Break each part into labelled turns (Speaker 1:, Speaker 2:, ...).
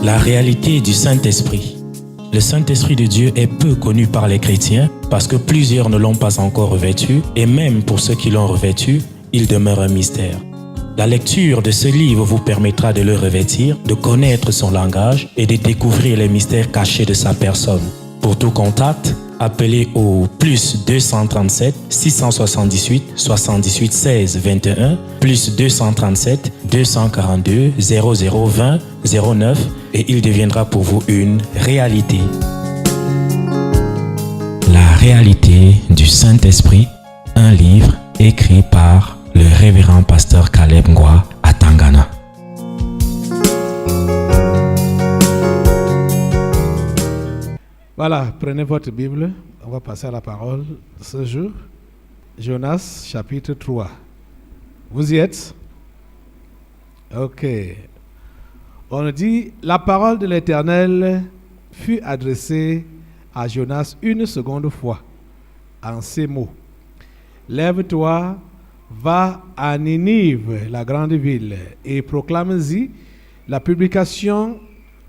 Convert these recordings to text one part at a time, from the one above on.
Speaker 1: La réalité du Saint-Esprit. Le Saint-Esprit de Dieu est peu connu par les chrétiens parce que plusieurs ne l'ont pas encore revêtu et même pour ceux qui l'ont revêtu, il demeure un mystère. La lecture de ce livre vous permettra de le revêtir, de connaître son langage et de découvrir les mystères cachés de sa personne. Pour tout contact, appelez au plus 237 678 78 16 21 plus 237 242 0020 09 et il deviendra pour vous une réalité. La réalité du Saint-Esprit, un livre écrit par le révérend pasteur Caleb Ngwa à Tangana.
Speaker 2: Voilà, prenez votre Bible, on va passer à la parole ce jour. Jonas, chapitre 3. Vous y êtes? Ok. On dit, la parole de l'Éternel fut adressée à Jonas une seconde fois, en ces mots. Lève-toi, va à Ninive, la grande ville, et proclame-y la publication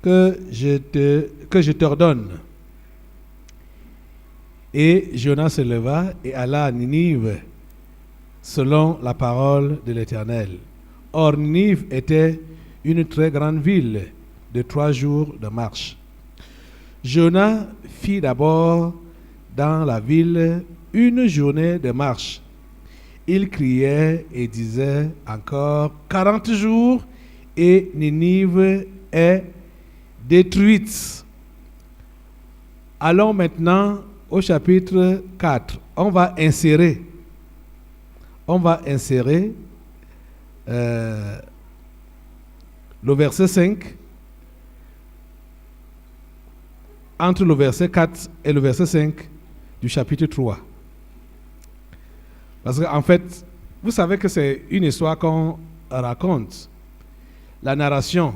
Speaker 2: que je t'ordonne. Et Jonas se leva et alla à Ninive, selon la parole de l'Éternel. Or, Ninive était une très grande ville de 3 jours de marche. Jonas fit d'abord dans la ville une journée de marche. Il criait et disait encore 40 jours et Ninive est détruite. Allons maintenant au chapitre 4. On va insérer le verset 5 entre le verset 4 et le verset 5 du chapitre 3. Parce qu'en fait, vous savez que c'est une histoire qu'on raconte. La narration.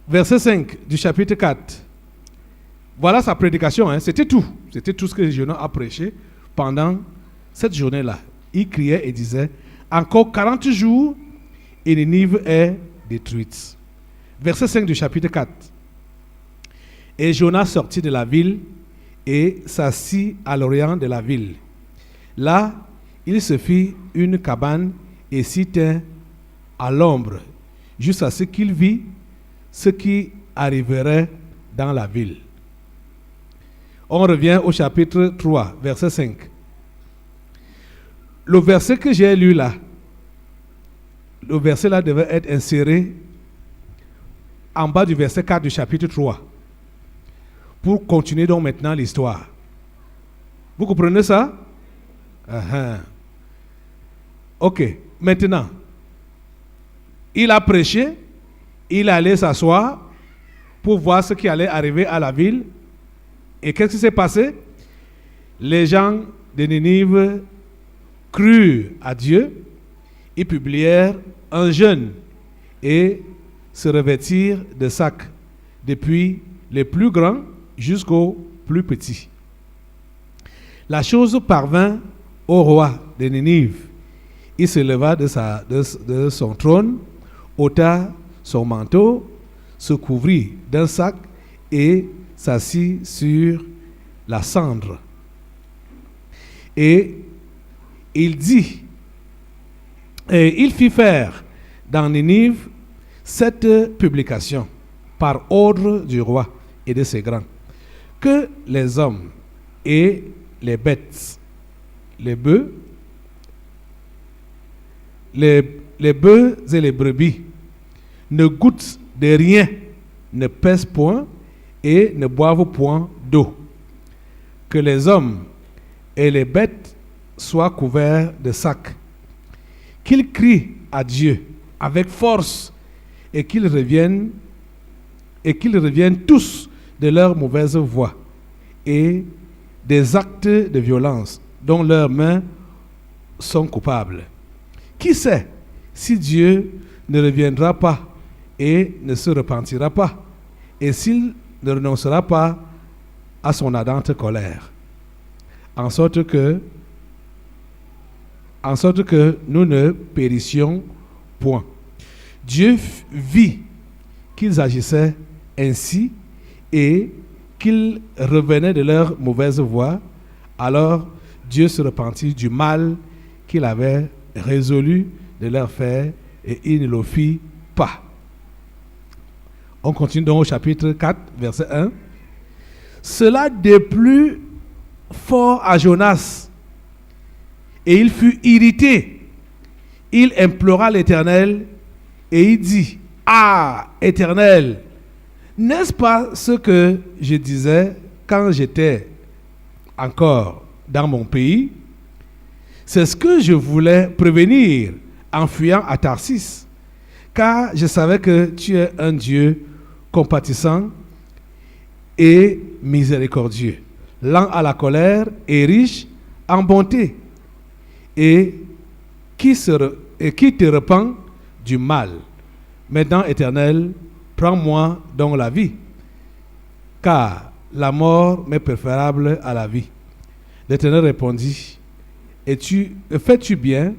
Speaker 2: Verset 5 du chapitre 4. Voilà sa prédication. C'était tout. C'était tout ce que Jonas a prêché pendant cette journée-là. Il criait et disait, encore 40 jours et Ninive est détruite. Verset 5 du chapitre 4. Et Jonas sortit de la ville et s'assit à l'orient de la ville. Là, il se fit une cabane et s'y tint à l'ombre, jusqu'à ce qu'il vit ce qui arriverait dans la ville. On revient au chapitre 3, verset 5. Le verset que j'ai lu là, le verset là devait être inséré en bas du verset 4 du chapitre 3 pour continuer donc maintenant l'histoire. Vous comprenez ça? Ok, maintenant, il a prêché, il allait s'asseoir pour voir ce qui allait arriver à la ville. Et qu'est-ce qui s'est passé? Les gens de Ninive crurent à Dieu, ils publièrent un jeûne et se revêtirent de sacs, depuis les plus grands jusqu'aux plus petits. La chose parvint au roi de Ninive. Il se leva de son trône, ôta son manteau, se couvrit d'un sac et s'assit sur la cendre. Et il fit faire dans Ninive cette publication par ordre du roi et de ses grands, que les hommes et les bêtes, les bœufs et les brebis ne goûtent de rien, ne pèsent point et ne boivent point d'eau. Que les hommes et les bêtes soient couverts de sacs. Qu'ils crient à Dieu avec force et qu'ils reviennent tous de leur mauvaise voie et des actes de violence dont leurs mains sont coupables. Qui sait si Dieu ne reviendra pas et ne se repentira pas, et s'il ne renoncera pas à son ardente colère, en sorte que nous ne périssions Point. Dieu vit qu'ils agissaient ainsi et qu'ils revenaient de leur mauvaise voie. Alors Dieu se repentit du mal qu'il avait résolu de leur faire et il ne le fit pas. On continue donc au chapitre 4, verset 1. Cela déplut fort à Jonas et il fut irrité. Il implora l'Éternel et il dit: Ah, Éternel, n'est-ce pas ce que je disais quand j'étais encore dans mon pays? C'est ce que je voulais prévenir en fuyant à Tarsis, car je savais que tu es un Dieu compatissant et miséricordieux, lent à la colère et riche en bonté, et qui te repent du mal. Maintenant, Éternel, prends-moi donc la vie, car la mort m'est préférable à la vie. L'Éternel répondit: fais-tu bien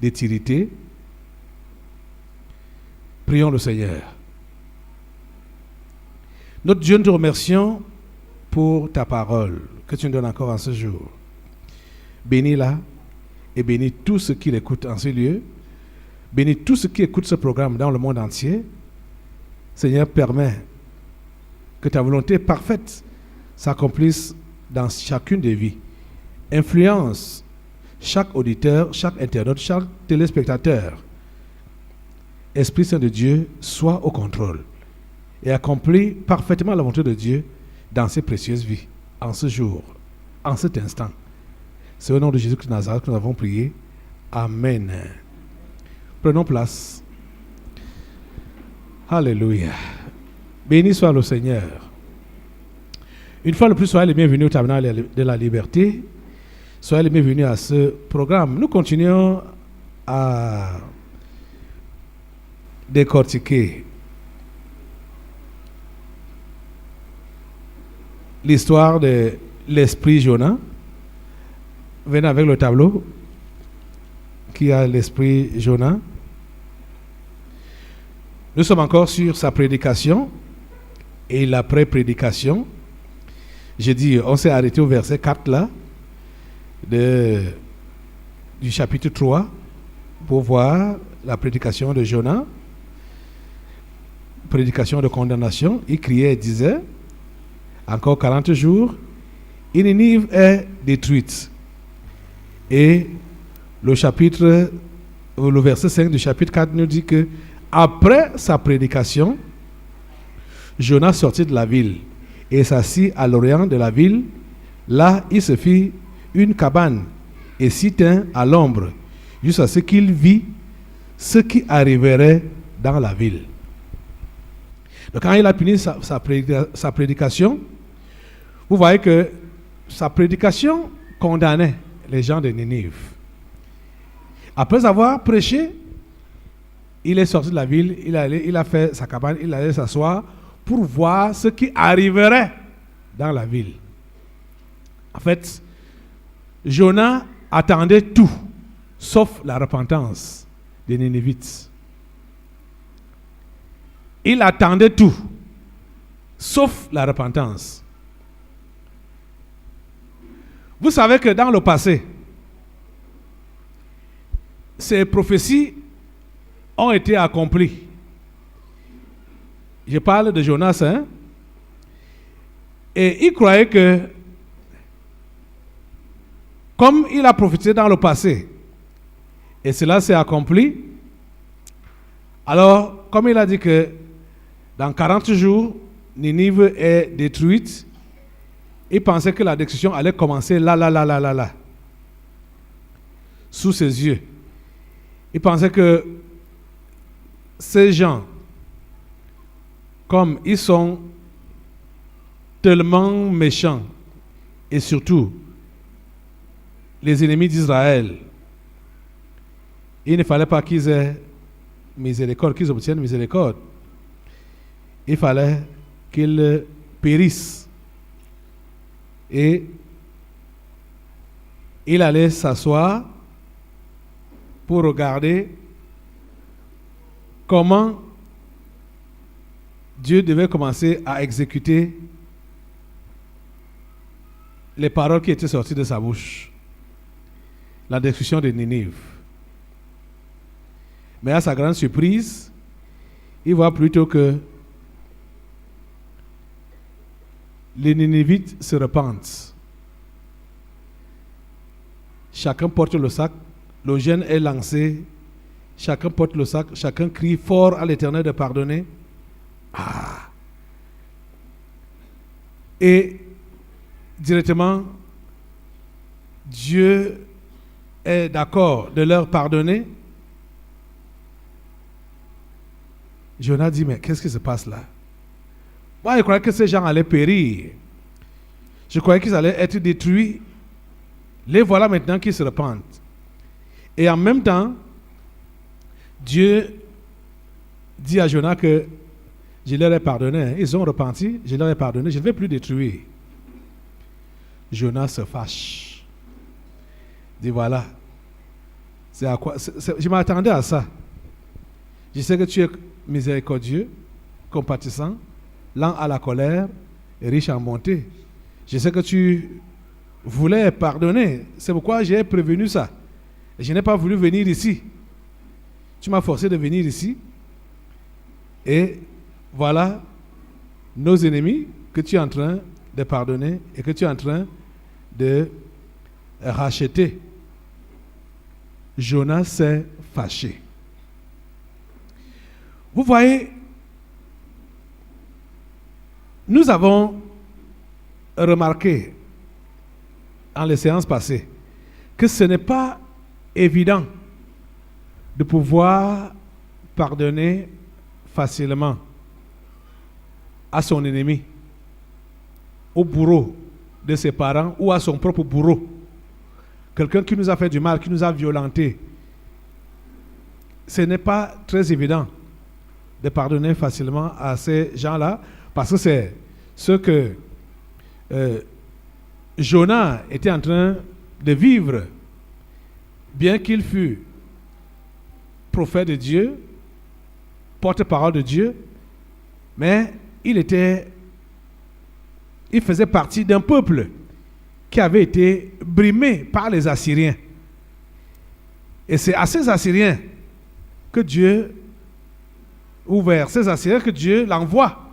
Speaker 2: de t'irriter? Prions le Seigneur. Notre Dieu, nous te remercions pour ta parole que tu nous donnes encore en ce jour. Bénis-la et bénis tous ceux qui l'écoutent en ce lieu. Bénis tous ceux qui écoutent ce programme dans le monde entier. Seigneur, permets que ta volonté parfaite s'accomplisse dans chacune des vies. Influence chaque auditeur, chaque internaute, chaque téléspectateur. Esprit Saint de Dieu, sois au contrôle et accomplis parfaitement la volonté de Dieu dans ces précieuses vies, en ce jour, en cet instant. C'est au nom de Jésus-Christ de Nazareth que nous avons prié. Amen. Prenons place. Alléluia. Béni soit le Seigneur. Une fois de plus, soyez les bienvenus au Tabernacle de la Liberté. Soyez les bienvenus à ce programme. Nous continuons à décortiquer l'histoire de l'esprit Jonas. Venez avec le tableau qui a l'esprit Jonas. Nous sommes encore sur sa prédication et l'après-prédication. J'ai dit, on s'est arrêté au verset 4 là, du chapitre 3, pour voir la prédication de Jonas. Prédication de condamnation. Il criait et disait: encore 40 jours, et Ninive est détruite. Et le verset 5 du chapitre 4 nous dit que après sa prédication, Jonas sortit de la ville et s'assit à l'orient de la ville. Là, il se fit une cabane et s'y tint à l'ombre jusqu'à ce qu'il vit ce qui arriverait dans la ville. Donc, quand il a fini sa prédication, vous voyez que sa prédication condamnait les gens de Ninive. Après avoir prêché, il est sorti de la ville, il a fait sa cabane, il allait s'asseoir pour voir ce qui arriverait dans la ville. En fait, Jonas attendait tout, sauf la repentance des Ninivites. Il attendait tout, sauf la repentance. Vous savez que dans le passé, ces prophéties ont été accomplies. Je parle de Jonas, hein? Et il croyait que, comme il a prophétisé dans le passé, et cela s'est accompli, alors, comme il a dit que dans 40 jours, Ninive est détruite, il pensait que la destruction allait commencer là, sous ses yeux. Il pensait que ces gens, comme ils sont tellement méchants, et surtout les ennemis d'Israël, il ne fallait pas qu'ils aient miséricorde, qu'ils obtiennent miséricorde. Il fallait qu'ils périssent. Et il allait s'asseoir pour regarder comment Dieu devait commencer à exécuter les paroles qui étaient sorties de sa bouche. La destruction de Ninive. Mais à sa grande surprise, il voit plutôt que les Ninivites se repentent. Chacun porte le sac, le jeûne est lancé, chacun porte le sac, chacun crie fort à l'Éternel de pardonner. Ah. Et directement, Dieu est d'accord de leur pardonner. Jonas dit, mais qu'est-ce qui se passe là? Moi, je croyais que ces gens allaient périr. Je croyais qu'ils allaient être détruits. Les voilà maintenant qui se repentent. Et en même temps, Dieu dit à Jonas que je leur ai pardonné. Ils ont repenti, je leur ai pardonné, je ne vais plus détruire. Jonas se fâche. Il dit voilà, c'est à quoi? Je m'attendais à ça. Je sais que tu es miséricordieux, compatissant, lent à la colère et riche en bonté. Je sais que tu voulais pardonner. C'est pourquoi j'ai prévenu ça. Et je n'ai pas voulu venir ici. Tu m'as forcé de venir ici. Et voilà nos ennemis que tu es en train de pardonner et que tu es en train de racheter. Jonas s'est fâché. Vous voyez, nous avons remarqué dans les séances passées que ce n'est pas évident de pouvoir pardonner facilement à son ennemi, au bourreau de ses parents ou à son propre bourreau. Quelqu'un qui nous a fait du mal, qui nous a violentés. Ce n'est pas très évident de pardonner facilement à ces gens-là, parce que c'est ce que Jonas était en train de vivre, bien qu'il fût prophète de Dieu, porte-parole de Dieu, mais il faisait partie d'un peuple qui avait été brimé par les Assyriens. Et c'est à ces Assyriens que Dieu ces Assyriens que Dieu l'envoie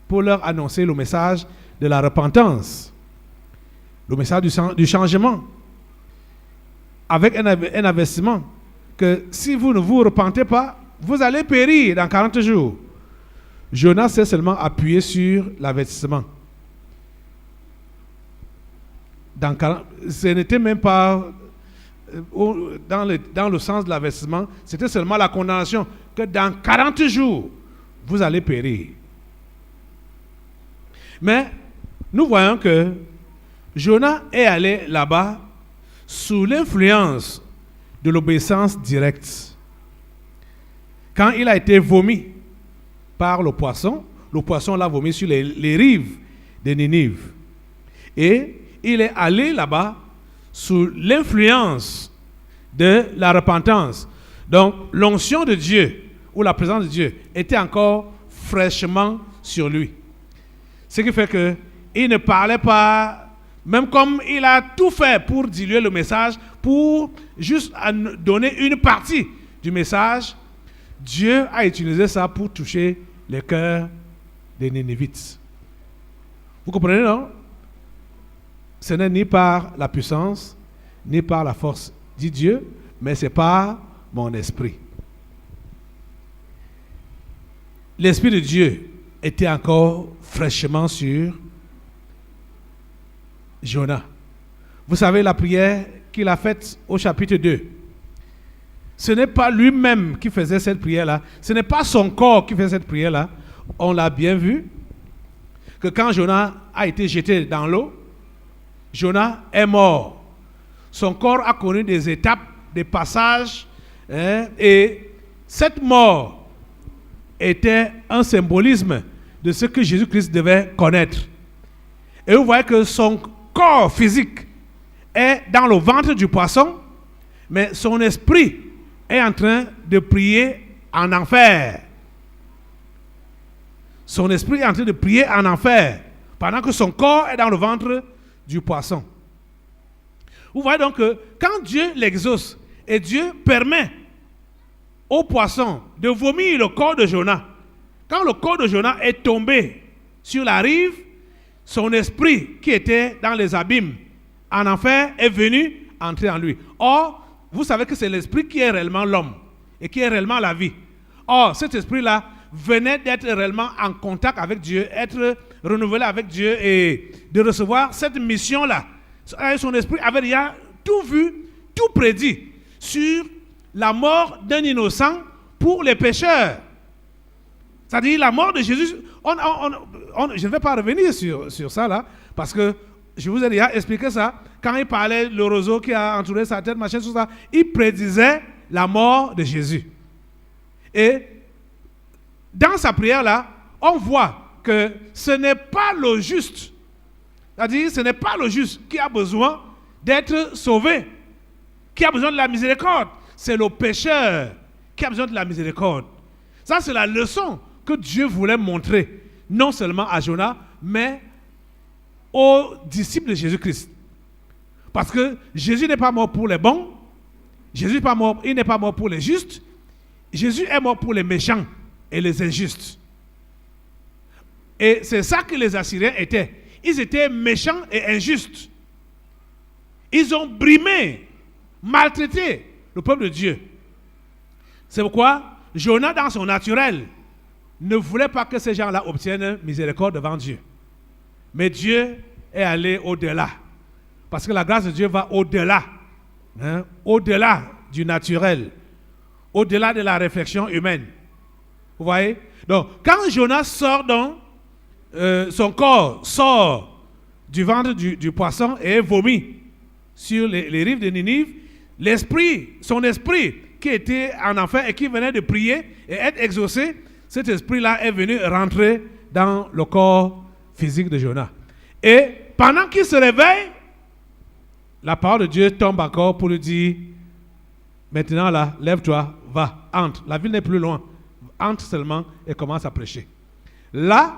Speaker 2: pour leur annoncer le message de la repentance, le message du changement, avec un avertissement que si vous ne vous repentez pas, vous allez périr dans 40 jours. Jonas s'est seulement appuyé sur l'avertissement. Ce n'était même pas dans le sens de l'avertissement, c'était seulement la condamnation que dans 40 jours, vous allez périr. Mais nous voyons que Jonas est allé là-bas sous l'influence de l'obéissance directe. Quand il a été vomi par le poisson l'a vomi sur les rives de Ninive. Et il est allé là-bas sous l'influence de la repentance. Donc, l'onction de Dieu, ou la présence de Dieu, était encore fraîchement sur lui. Ce qui fait qu'il ne parlait pas, même comme il a tout fait pour diluer le message, pour juste donner une partie du message, Dieu a utilisé ça pour toucher les cœurs des Ninivites. Vous comprenez, non? Ce n'est ni par la puissance, ni par la force, dit Dieu, mais c'est par mon esprit. L'esprit de Dieu était encore fraîchement sur Jonas. Vous savez la prière qu'il a faite au chapitre 2. Ce n'est pas lui-même qui faisait cette prière-là. Ce n'est pas son corps qui faisait cette prière-là. On l'a bien vu que quand Jonas a été jeté dans l'eau, Jonas est mort. Son corps a connu des étapes, des passages, et cette mort était un symbolisme de ce que Jésus-Christ devait connaître. Et vous voyez que son corps physique est dans le ventre du poisson, mais son esprit est en train de prier en enfer. Son esprit est en train de prier en enfer, pendant que son corps est dans le ventre du poisson. Vous voyez donc que quand Dieu l'exauce, et Dieu permet au poisson de vomir le corps de Jonas, quand le corps de Jonas est tombé sur la rive, son esprit qui était dans les abîmes en enfer est venu entrer en lui. Or, vous savez que c'est l'esprit qui est réellement l'homme et qui est réellement la vie. Or, cet esprit-là venait d'être réellement en contact avec Dieu, être renouvelé avec Dieu et de recevoir cette mission-là. Son esprit avait déjà tout vu, tout prédit sur la mort d'un innocent pour les pécheurs. C'est-à-dire la mort de Jésus. Je ne vais pas revenir sur ça là, parce que je vous ai déjà expliqué ça. Quand il parlait le roseau qui a entouré sa tête, machin, tout ça, il prédisait la mort de Jésus. Et dans sa prière là, on voit que ce n'est pas le juste. C'est-à-dire, ce n'est pas le juste qui a besoin d'être sauvé, qui a besoin de la miséricorde. C'est le pécheur qui a besoin de la miséricorde. Ça, c'est la leçon que Dieu voulait montrer, non seulement à Jonas, mais aux disciples de Jésus-Christ. Parce que Jésus n'est pas mort pour les bons, Jésus n'est pas mort, il n'est pas mort pour les justes, Jésus est mort pour les méchants et les injustes. Et c'est ça que les Assyriens étaient. Ils étaient méchants et injustes. Ils ont brimé, maltraité le peuple de Dieu. C'est pourquoi Jonas, dans son naturel, ne voulait pas que ces gens-là obtiennent miséricorde devant Dieu. Mais Dieu est allé au-delà. Parce que la grâce de Dieu va au-delà. Au-delà du naturel. Au-delà de la réflexion humaine. Vous voyez? Donc, quand Jonas sort son corps sort du ventre du poisson et est vomi sur les rives de Ninive, son esprit qui était en enfer et qui venait de prier et être exaucé, cet esprit-là est venu rentrer dans le corps physique de Jonas. Et pendant qu'il se réveille, la parole de Dieu tombe encore pour lui dire, maintenant là, lève-toi, va, entre. La ville n'est plus loin. Entre seulement et commence à prêcher. Là,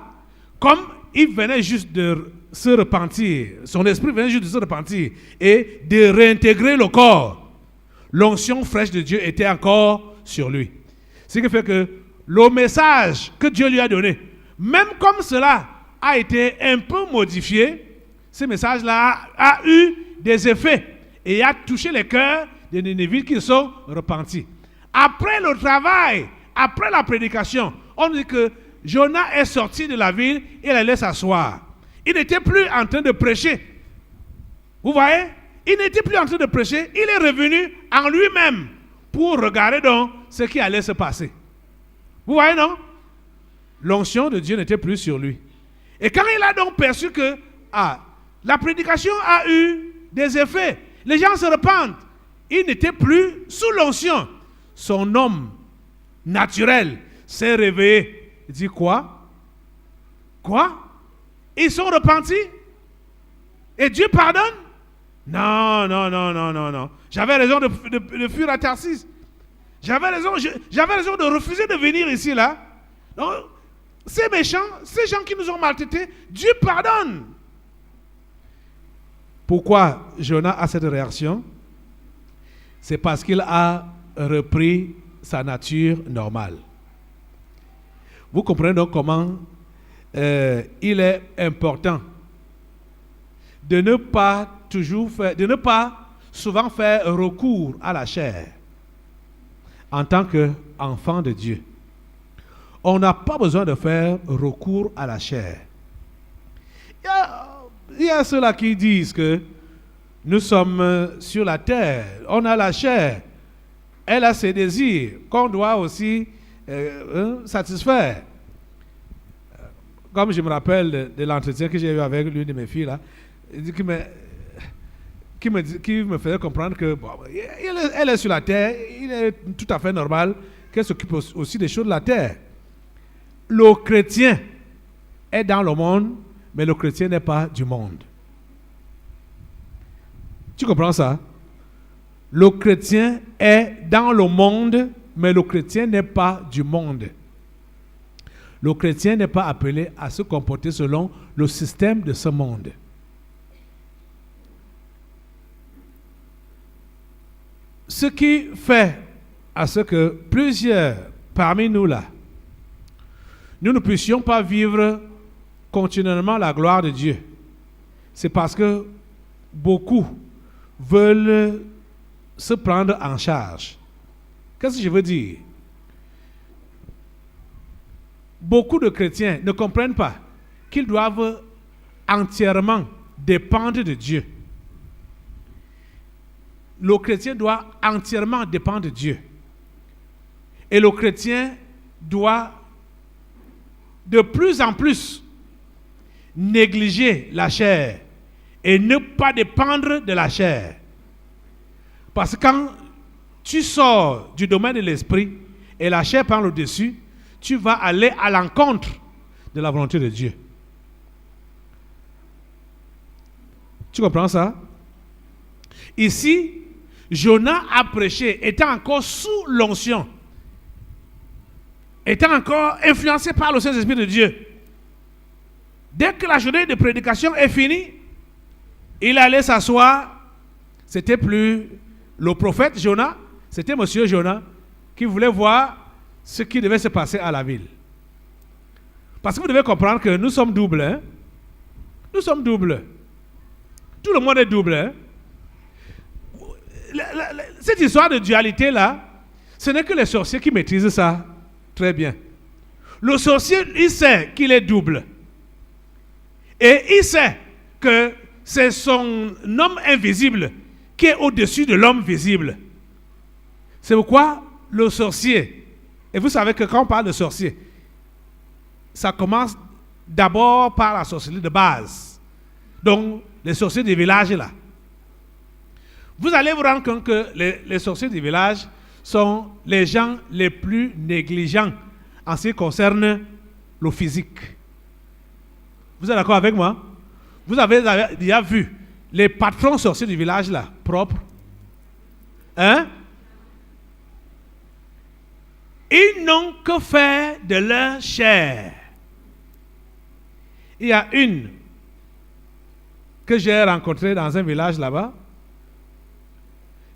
Speaker 2: comme il venait juste de se repentir, son esprit venait juste de se repentir et de réintégrer le corps, l'onction fraîche de Dieu était encore sur lui. Ce qui fait que le message que Dieu lui a donné, même comme cela a été un peu modifié, ce message-là a eu des effets et a touché les cœurs des Nénévites qui sont repentis. Après le travail, après la prédication, on dit que Jonas est sorti de la ville et il allait s'asseoir. Il n'était plus en train de prêcher. Vous voyez? Il n'était plus en train de prêcher. Il est revenu en lui-même pour regarder donc ce qui allait se passer. Vous voyez, non? L'onction de Dieu n'était plus sur lui. Et quand il a donc perçu que la prédication a eu des effets, les gens se repentent, il n'était plus sous l'onction. Son homme naturel s'est réveillé. Il dit quoi? Quoi? Ils sont repentis? Et Dieu pardonne? Non, non, non, non, non, non. J'avais raison de fuir à Tarsis. J'avais raison de refuser de venir ici, là. Donc, ces méchants, ces gens qui nous ont maltraités, Dieu pardonne. Pourquoi Jonas a cette réaction? C'est parce qu'il a repris sa nature normale. Vous comprenez donc comment il est important de ne pas souvent faire recours à la chair en tant qu'enfant de Dieu. On n'a pas besoin de faire recours à la chair. Il y a ceux-là qui disent que nous sommes sur la terre, on a la chair, elle a ses désirs qu'on doit aussi satisfaire. Comme je me rappelle de l'entretien que j'ai eu avec l'une de mes filles là, qui me faisait comprendre que elle est sur la terre, il est tout à fait normal qu'elle s'occupe aussi des choses de la terre. Le chrétien est dans le monde, mais le chrétien n'est pas du monde. Tu comprends ça? Le chrétien est dans le monde, Mais le chrétien n'est pas du monde. Le chrétien n'est pas appelé à se comporter selon le système de ce monde. Ce qui fait à ce que plusieurs parmi nous là, nous ne puissions pas vivre continuellement la gloire de Dieu, c'est parce que beaucoup veulent se prendre en charge. Qu'est-ce que je veux dire? Beaucoup de chrétiens ne comprennent pas qu'ils doivent entièrement dépendre de Dieu. Le chrétien doit entièrement dépendre de Dieu. Et le chrétien doit de plus en plus négliger la chair et ne pas dépendre de la chair. Parce que quand tu sors du domaine de l'esprit et la chair prend le dessus, tu vas aller à l'encontre de la volonté de Dieu. Tu comprends ça? Ici, Jonas a prêché, étant encore sous l'onction, étant encore influencé par le Saint-Esprit de Dieu. Dès que la journée de prédication est finie, il allait s'asseoir. C'était plus le prophète Jonas, c'était monsieur Jonas qui voulait voir ce qui devait se passer à la ville. Parce que vous devez comprendre que nous sommes doubles. Hein? Nous sommes doubles. Tout le monde est double. Hein? Cette histoire de dualité-là, ce n'est que les sorciers qui maîtrisent ça très bien. Le sorcier, il sait qu'il est double. Et il sait que c'est son homme invisible qui est au-dessus de l'homme visible. C'est pourquoi le sorcier, et vous savez que quand on parle de sorcier, ça commence d'abord par la sorcellerie de base. Donc, les sorciers des villages là. Vous allez vous rendre compte que les sorciers du village sont les gens les plus négligents en ce qui concerne le physique. Vous êtes d'accord avec moi? Vous avez déjà vu les patrons sorciers du village là, propres? Hein? Ils n'ont que faire de leur chair. Il y a une que j'ai rencontrée dans un village là-bas.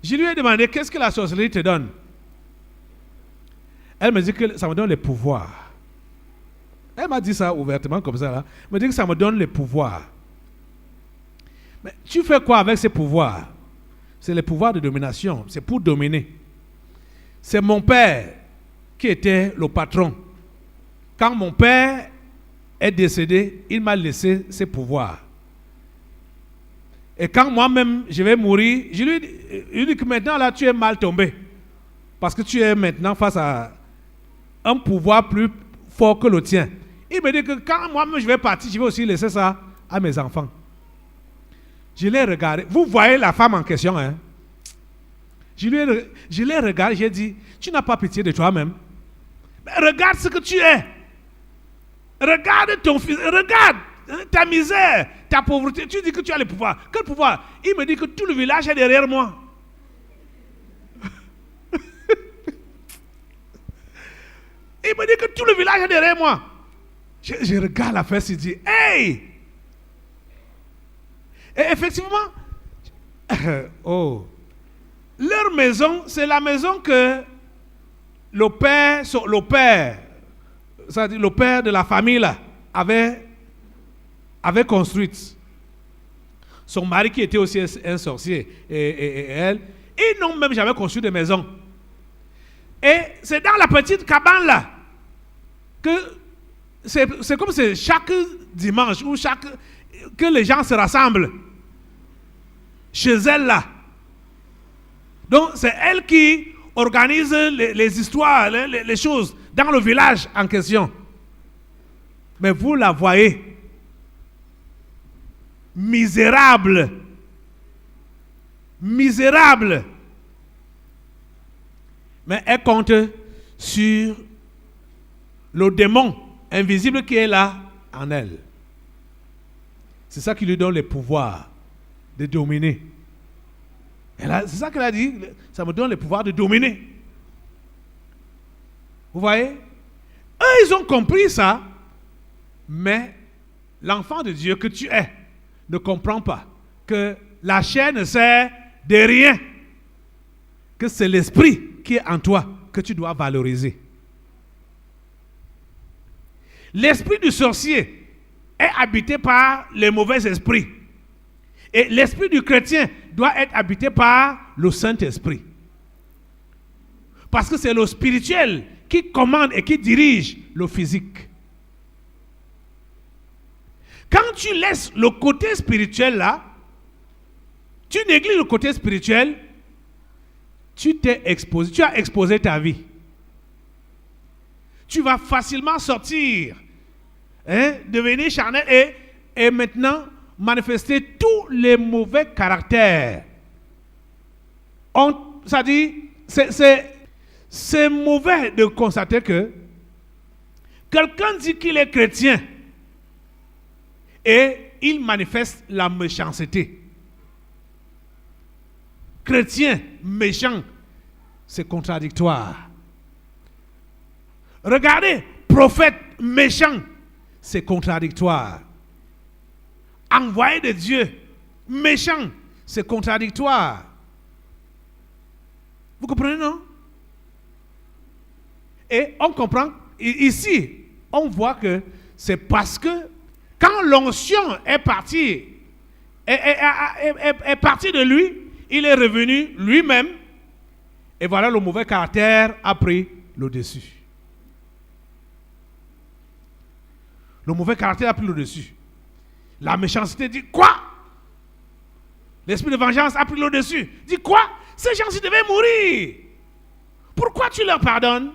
Speaker 2: Je lui ai demandé, qu'est-ce que la sorcellerie te donne? Elle me dit que ça me donne les pouvoirs. Elle m'a dit ça ouvertement comme ça. Là. Elle me dit que ça me donne les pouvoirs. Mais tu fais quoi avec ces pouvoirs? C'est les pouvoirs de domination. C'est pour dominer. C'est mon père qui était le patron. Quand mon père est décédé, il m'a laissé ses pouvoirs. Et quand moi-même, je vais mourir, je lui dis que maintenant, là, tu es mal tombé. Parce que tu es maintenant face à un pouvoir plus fort que le tien. Il me dit que quand moi-même, je vais partir, je vais aussi laisser ça à mes enfants. Je l'ai regardé. Vous voyez la femme en question, hein? Je l'ai regardé, j'ai dit, tu n'as pas pitié de toi-même. Mais regarde ce que tu es. Regarde ton fils, regarde ta misère, ta pauvreté. Tu dis que tu as le pouvoir. Quel pouvoir? Il me dit que tout le village est derrière moi. Il me dit que tout le village est derrière moi. Je regarde la fesse et je dis, hey! Et effectivement, leur maison, c'est la maison que le père de la famille là, avait construite. Son mari qui était aussi un sorcier et elle, ils n'ont même jamais construit de maison. Et c'est dans la petite cabane là que c'est comme c'est chaque dimanche ou que les gens se rassemblent chez elle là. Donc c'est elle qui organise les histoires, les choses dans le village en question. Mais vous la voyez misérable. Misérable. Mais elle compte sur le démon invisible qui est là en elle. C'est ça qui lui donne le pouvoir de dominer. C'est ça qu'elle a dit, ça me donne le pouvoir de dominer. Vous voyez? Eux, ils ont compris ça, mais l'enfant de Dieu que tu es ne comprend pas que la chair ne sert de rien, que c'est l'esprit qui est en toi que tu dois valoriser. L'esprit du sorcier est habité par les mauvais esprits. Et l'esprit du chrétien doit être habité par le Saint-Esprit. Parce que c'est le spirituel qui commande et qui dirige le physique. Quand tu laisses le côté spirituel là, tu négliges le côté spirituel, tu as exposé ta vie. Tu vas facilement sortir, devenir charnel et maintenant manifester tous les mauvais caractères. Ça dit, c'est mauvais de constater que quelqu'un dit qu'il est chrétien et il manifeste la méchanceté. Chrétien, méchant, c'est contradictoire. Regardez, prophète, méchant, c'est contradictoire. Envoyé de Dieu, méchant, c'est contradictoire. Vous comprenez, non? Et on comprend, ici, on voit que c'est parce que quand l'onction est partie de lui, il est revenu lui-même, et voilà, le mauvais caractère a pris le dessus. Le mauvais caractère a pris le dessus. La méchanceté dit quoi? L'esprit de vengeance a pris le dessus. Dit quoi? Ces gens-ci devaient mourir. Pourquoi tu leur pardonnes?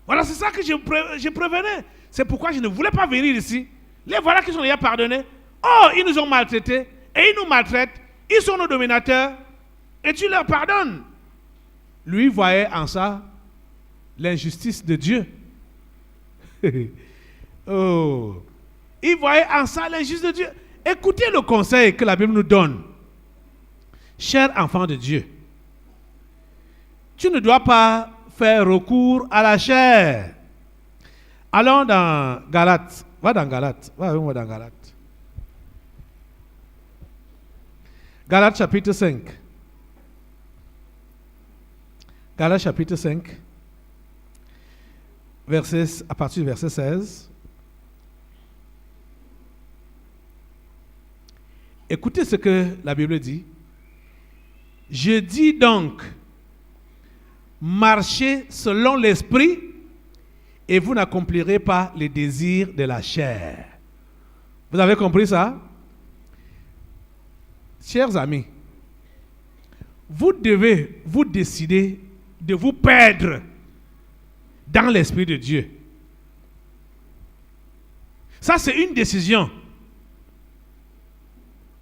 Speaker 2: Voilà, c'est ça que je prévenais. C'est pourquoi je ne voulais pas venir ici. Les voilà qui sont déjà pardonnés. Oh, ils nous ont maltraités et ils nous maltraitent. Ils sont nos dominateurs et tu leur pardonnes. Lui voyait en ça l'injustice de Dieu. Oh. Il voyait en ça l'injustice de Dieu. Écoutez le conseil que la Bible nous donne. Cher enfant de Dieu, tu ne dois pas faire recours à la chair. Allons dans Galates. Va dans Galates. Va dans Galates. Galates chapitre 5. Galates chapitre 5. À partir du verset 16. Écoutez ce que la Bible dit. Je dis donc, marchez selon l'esprit et vous n'accomplirez pas les désirs de la chair. Vous avez compris ça? Chers amis, vous devez vous décider de vous perdre dans l'Esprit de Dieu. Ça, c'est une décision.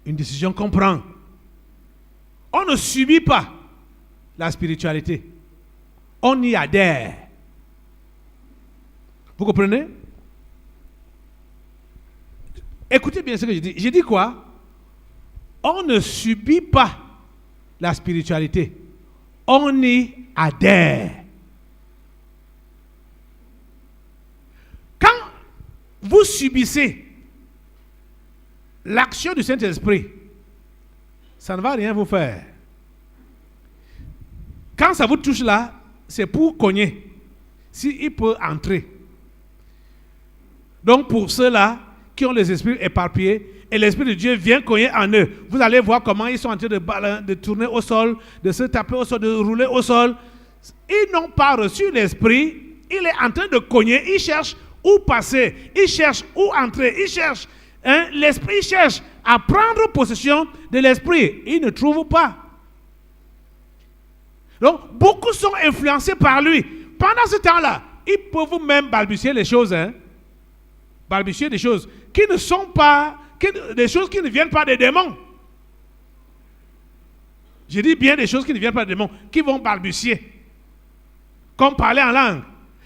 Speaker 2: Une décision qu'on prend. On ne subit pas la spiritualité. On y adhère. Vous comprenez? Écoutez bien ce que je dis. Je dis quoi? On ne subit pas la spiritualité. On y adhère. Quand vous subissez l'action du Saint-Esprit, ça ne va rien vous faire. Quand ça vous touche là, c'est pour cogner. S'il peut entrer. Donc pour ceux-là qui ont les esprits éparpillés, et l'Esprit de Dieu vient cogner en eux, vous allez voir comment ils sont en train de tourner au sol, de se taper au sol, de rouler au sol. Ils n'ont pas reçu l'Esprit, il est en train de cogner, il cherche où passer, il cherche où entrer, il cherche, l'Esprit cherche à prendre possession de l'Esprit. Il ne trouve pas. Donc, beaucoup sont influencés par lui. Pendant ce temps-là, ils peuvent même balbutier les choses, balbutier des choses qui ne sont pas, des choses qui ne viennent pas des démons. Je dis bien des choses qui ne viennent pas des démons, qui vont balbutier, comme parler en langue.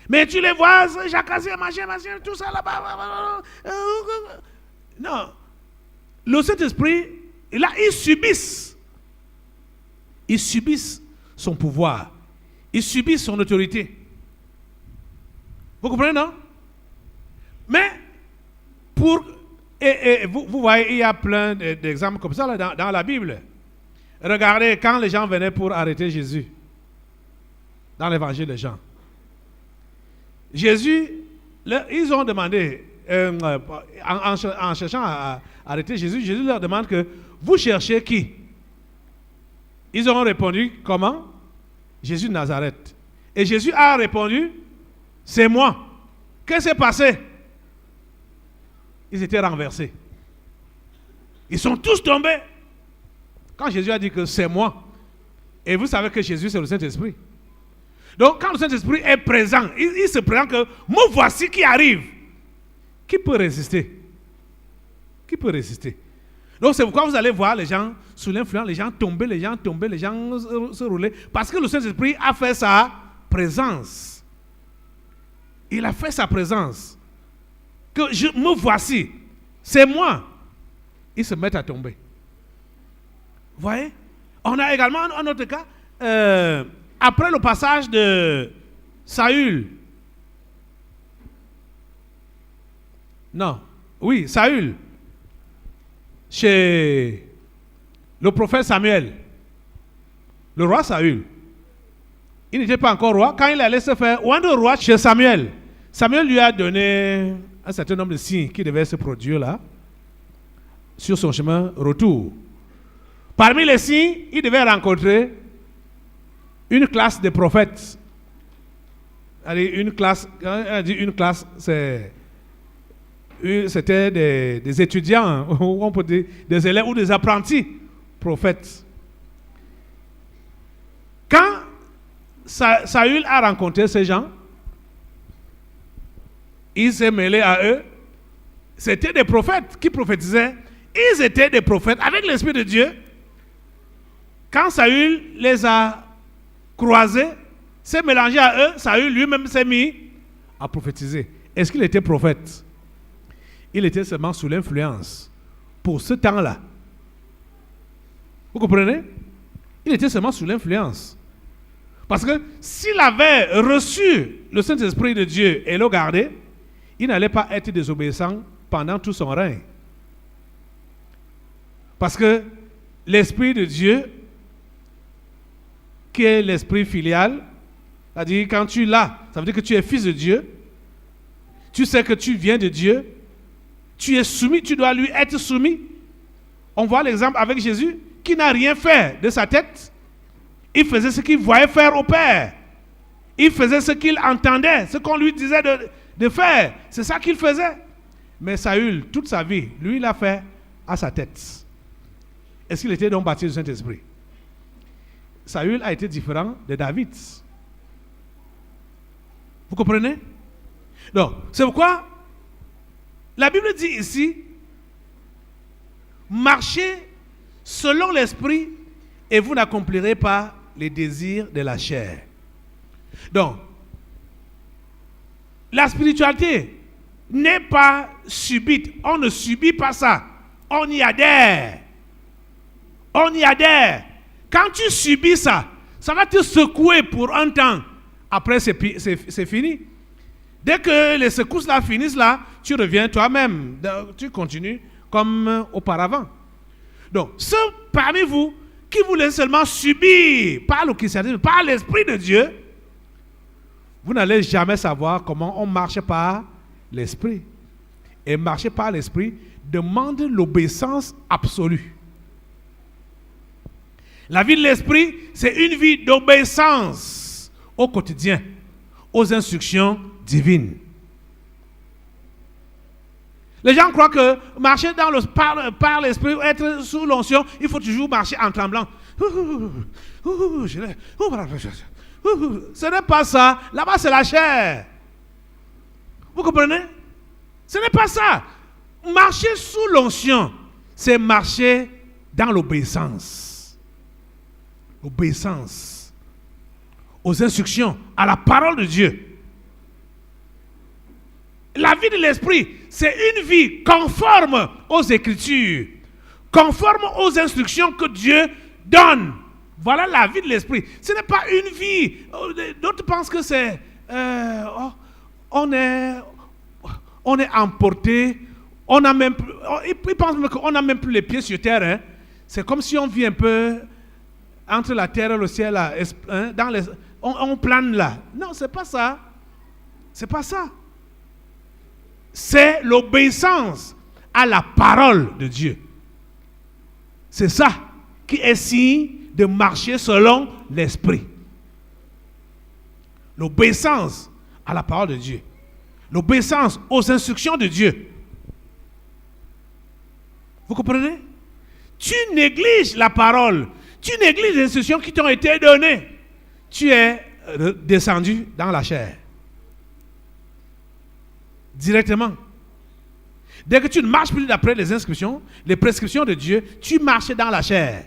Speaker 2: Mais tu les vois, jacassé, machin, tout ça là-bas. Non. Le Saint-Esprit, là, ils subissent son pouvoir. Ils subissent son autorité. Vous comprenez, non? Mais, vous voyez, il y a plein d'exemples comme ça là, dans la Bible. Regardez, quand les gens venaient pour arrêter Jésus, dans l'évangile de Jean, Jésus, ils ont demandé, en cherchant à arrêter Jésus, Jésus leur demande que vous cherchez qui? Ils ont répondu, comment? Jésus de Nazareth. Et Jésus a répondu, c'est moi. Qu'est-ce qui s'est passé? Ils étaient renversés. Ils sont tous tombés. Quand Jésus a dit que c'est moi, et vous savez que Jésus c'est le Saint-Esprit. Donc quand le Saint-Esprit est présent, il se présente que moi voici qui arrive. Qui peut résister? Qui peut résister? Donc c'est pourquoi vous allez voir les gens sous l'influence, les gens tomber, les gens se rouler. Parce que le Saint-Esprit a fait sa présence. Il a fait sa présence. Que me voici, c'est moi. Ils se mettent à tomber. Vous voyez? On a également un autre cas. Après le passage de Saül. Saül. Chez le prophète Samuel. Le roi Saül. Il n'était pas encore roi. Quand il allait se faire oindre roi chez Samuel, Samuel lui a donné un certain nombre de signes qui devaient se produire là, sur son chemin retour. Parmi les signes, il devait rencontrer une classe de prophètes. Une classe, c'était des étudiants, on peut dire des élèves ou des apprentis prophètes. Quand Saül a rencontré ces gens, il s'est mêlé à eux. C'était des prophètes qui prophétisaient. Ils étaient des prophètes avec l'Esprit de Dieu. Quand Saül les a croisés, s'est mélangé à eux, Saül lui-même s'est mis à prophétiser. Est-ce qu'il était prophète? Il était seulement sous l'influence pour ce temps-là. Vous comprenez? Il était seulement sous l'influence. Parce que s'il avait reçu le Saint-Esprit de Dieu et le gardé, il n'allait pas être désobéissant pendant tout son règne. Parce que l'Esprit de Dieu, qui est l'esprit filial, c'est-à-dire quand tu l'as, ça veut dire que tu es fils de Dieu, tu sais que tu viens de Dieu, tu es soumis, tu dois lui être soumis. On voit l'exemple avec Jésus, qui n'a rien fait de sa tête. Il faisait ce qu'il voyait faire au Père. Il faisait ce qu'il entendait, ce qu'on lui disait de faire. C'est ça qu'il faisait. Mais Saül, toute sa vie, lui, il a fait à sa tête. Est-ce qu'il était donc baptisé du Saint-Esprit? Saül a été différent de David. Vous comprenez? Donc, c'est pourquoi la Bible dit ici, marchez selon l'esprit et vous n'accomplirez pas les désirs de la chair. Donc, la spiritualité n'est pas subite. On ne subit pas ça. On y adhère. On y adhère. Quand tu subis ça, ça va te secouer pour un temps. Après, c'est fini. Dès que les secousses là finissent là, tu reviens toi-même. Tu continues comme auparavant. Donc, ceux parmi vous qui voulaient seulement subir par le christianisme, par l'Esprit de Dieu, vous n'allez jamais savoir comment on marche par l'Esprit. Et marcher par l'Esprit demande l'obéissance absolue. La vie de l'Esprit, c'est une vie d'obéissance au quotidien, aux instructions divines. Les gens croient que marcher par l'Esprit, être sous l'onction, il faut toujours marcher en tremblant. Ce n'est pas ça. Là-bas, c'est la chair. Vous comprenez? Ce n'est pas ça. Marcher sous l'onction, c'est marcher dans l'obéissance. Obéissance aux instructions, à la parole de Dieu. La vie de l'Esprit, c'est une vie conforme aux Écritures, conforme aux instructions que Dieu donne. Voilà la vie de l'Esprit. Ce n'est pas une vie. D'autres pensent que c'est on est emporté, on a même, ils pensent même qu'on n'a même plus les pieds sur terre. Hein. C'est comme si on vit un peu entre la terre et le ciel, là, hein, on plane là. Non, c'est pas ça. C'est pas ça. C'est l'obéissance à la parole de Dieu. C'est ça qui est signe de marcher selon l'esprit. L'obéissance à la parole de Dieu. L'obéissance aux instructions de Dieu. Vous comprenez? Tu négliges la parole. Tu négliges les instructions qui t'ont été données. Tu es descendu dans la chair. Directement. Dès que tu ne marches plus d'après les instructions, les prescriptions de Dieu, tu marches dans la chair.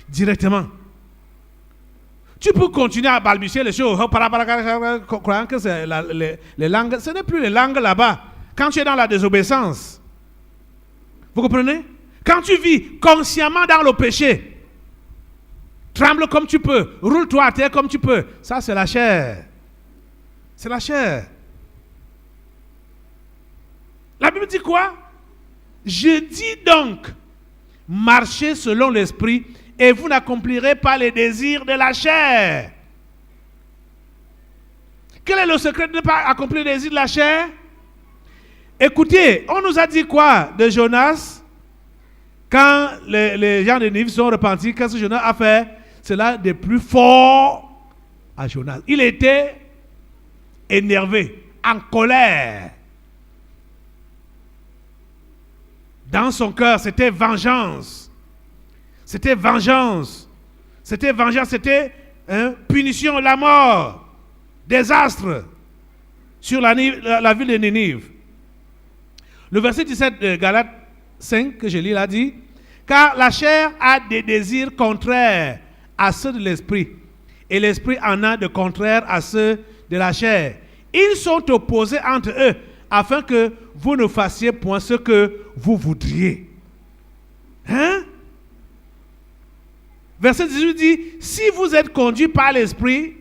Speaker 2: Directement. Tu peux continuer à balbutier les choses, croyant que c'est les langues. Ce n'est plus les langues là-bas. Quand tu es dans la désobéissance. Vous comprenez? Quand tu vis consciemment dans le péché, tremble comme tu peux, roule-toi à terre comme tu peux. Ça, c'est la chair. C'est la chair. La Bible dit quoi? Je dis donc, marchez selon l'esprit et vous n'accomplirez pas les désirs de la chair. Quel est le secret de ne pas accomplir les désirs de la chair? Écoutez, on nous a dit quoi de Jonas? Quand les gens de Ninive sont repentis, qu'est-ce que Jonas a fait? C'est l'un des plus forts à Jonas. Il était énervé, en colère. Dans son cœur, c'était vengeance. C'était vengeance. C'était vengeance, c'était punition, la mort, désastre sur la ville de Ninive. Le verset 17 de Galates 5 que je lis là dit, car la chair a des désirs contraires à ceux de l'esprit, et l'esprit en a de contraires à ceux de la chair. Ils sont opposés entre eux, afin que vous ne fassiez point ce que vous voudriez. Hein? Verset 18 dit, si vous êtes conduit par l'esprit,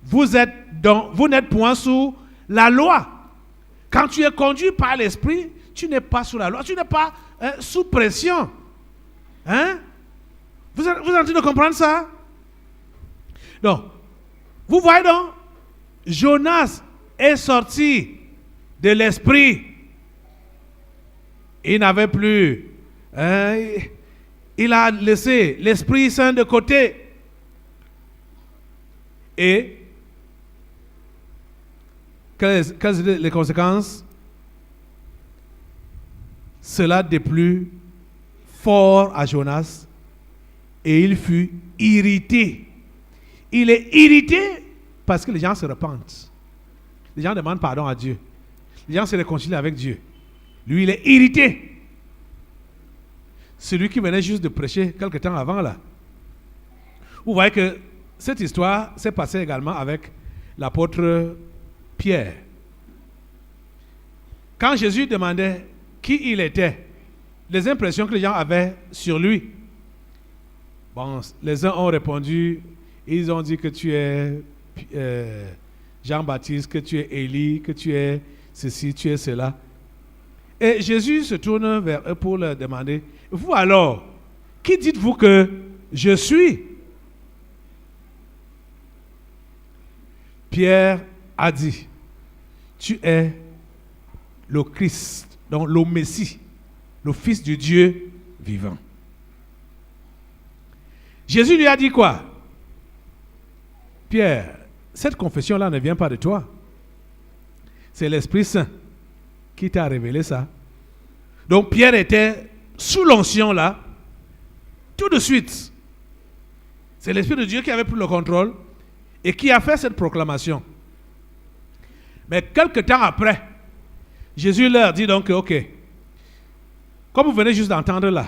Speaker 2: vous n'êtes point sous la loi. Quand tu es conduit par l'esprit, tu n'es pas sous la loi, tu n'es pas sous pression. Hein? Vous êtes en train de comprendre ça? Donc, vous voyez donc, Jonas est sorti de l'esprit. Il n'avait plus. Il a laissé l'Esprit Saint de côté. Et quelles sont les conséquences? Cela déplut fort à Jonas et il fut irrité. Il est irrité parce que les gens se repentent. Les gens demandent pardon à Dieu. Les gens se réconcilient avec Dieu. Lui, il est irrité. Celui qui venait juste de prêcher quelque temps avant là. Vous voyez que cette histoire s'est passée également avec l'apôtre Pierre. Quand Jésus demandait qui il était, les impressions que les gens avaient sur lui, bon, les uns ont répondu, ils ont dit que tu es Jean-Baptiste, que tu es Élie, que tu es ceci, tu es cela. Et Jésus se tourne vers eux pour leur demander, vous alors, qui dites-vous que je suis? Pierre a dit, tu es le Christ, donc le Messie, le Fils du Dieu vivant. Jésus lui a dit quoi? Pierre, cette confession-là ne vient pas de toi. C'est l'Esprit Saint qui t'a révélé ça. Donc Pierre était sous l'onction là, tout de suite. C'est l'Esprit de Dieu qui avait pris le contrôle et qui a fait cette proclamation. Mais quelque temps après, Jésus leur dit donc, ok, comme vous venez juste d'entendre là,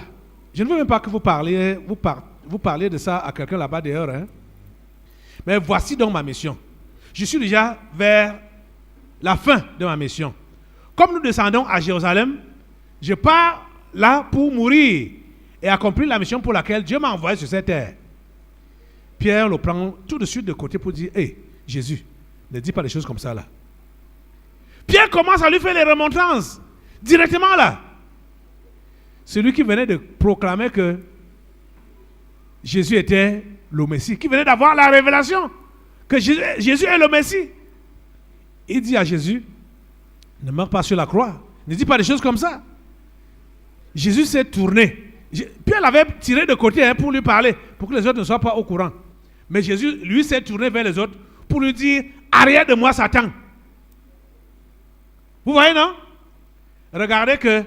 Speaker 2: je ne veux même pas que vous parliez de ça à quelqu'un là-bas dehors, hein. Mais voici donc ma mission. Je suis déjà vers la fin de ma mission. Comme nous descendons à Jérusalem, je pars là pour mourir et accomplir la mission pour laquelle Dieu m'a envoyé sur cette terre. Pierre le prend tout de suite de côté pour dire, hé, Jésus, Ne dis pas des choses comme ça là. Pierre commence à lui faire les remontrances. Directement là. Celui qui venait de proclamer que Jésus était le Messie. Qui venait d'avoir la révélation. Que Jésus est le Messie. Il dit à Jésus, ne meurs pas sur la croix. Ne dis pas des choses comme ça. Jésus s'est tourné. Pierre l'avait tiré de côté pour lui parler, pour que les autres ne soient pas au courant. Mais Jésus, lui, s'est tourné vers les autres pour lui dire, arrière de moi, Satan. Vous voyez, non? Regardez que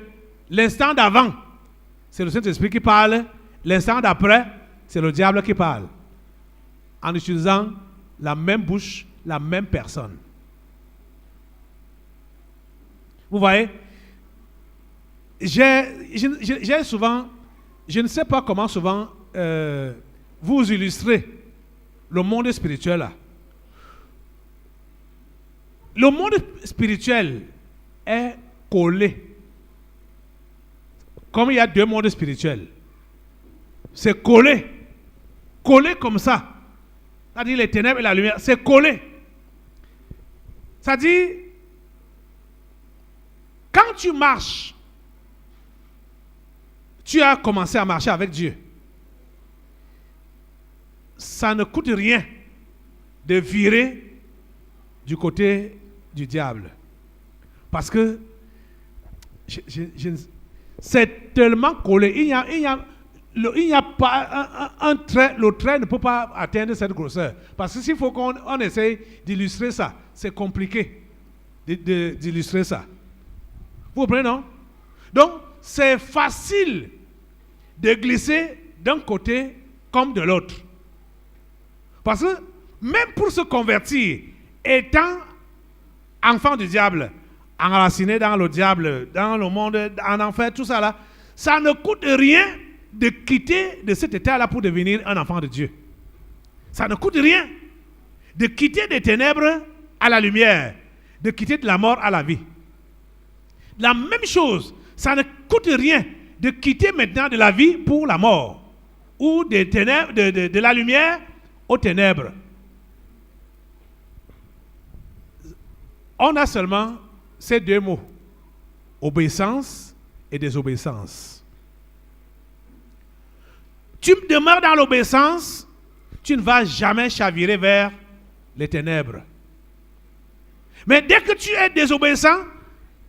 Speaker 2: l'instant d'avant, c'est le Saint-Esprit qui parle. L'instant d'après, c'est le diable qui parle. En utilisant la même bouche, la même personne. Vous voyez? J'ai souvent, je ne sais pas comment souvent vous illustrez le monde spirituel là. Le monde spirituel est collé. Comme il y a deux mondes spirituels. C'est collé. Collé comme ça. C'est-à-dire les ténèbres et la lumière. C'est collé. C'est-à-dire, quand tu marches, tu as commencé à marcher avec Dieu. Ça ne coûte rien de virer du côté du diable. Parce que c'est tellement collé. Il n'y a pas un trait. Le trait ne peut pas atteindre cette grosseur. Parce que s'il faut qu'on essaye d'illustrer ça, c'est compliqué d'illustrer ça. Vous comprenez, non? Donc, c'est facile de glisser d'un côté comme de l'autre. Parce que même pour se convertir, étant enfant du diable, enraciné dans le diable, dans le monde, en enfer, tout ça là, ça ne coûte rien de quitter de cet état-là pour devenir un enfant de Dieu. Ça ne coûte rien de quitter des ténèbres à la lumière, de quitter de la mort à la vie. La même chose, ça ne coûte rien de quitter maintenant de la vie pour la mort, ou des ténèbres, de la lumière aux ténèbres. On a seulement ces deux mots, obéissance et désobéissance. Tu demeures dans l'obéissance, tu ne vas jamais chavirer vers les ténèbres. Mais dès que tu es désobéissant,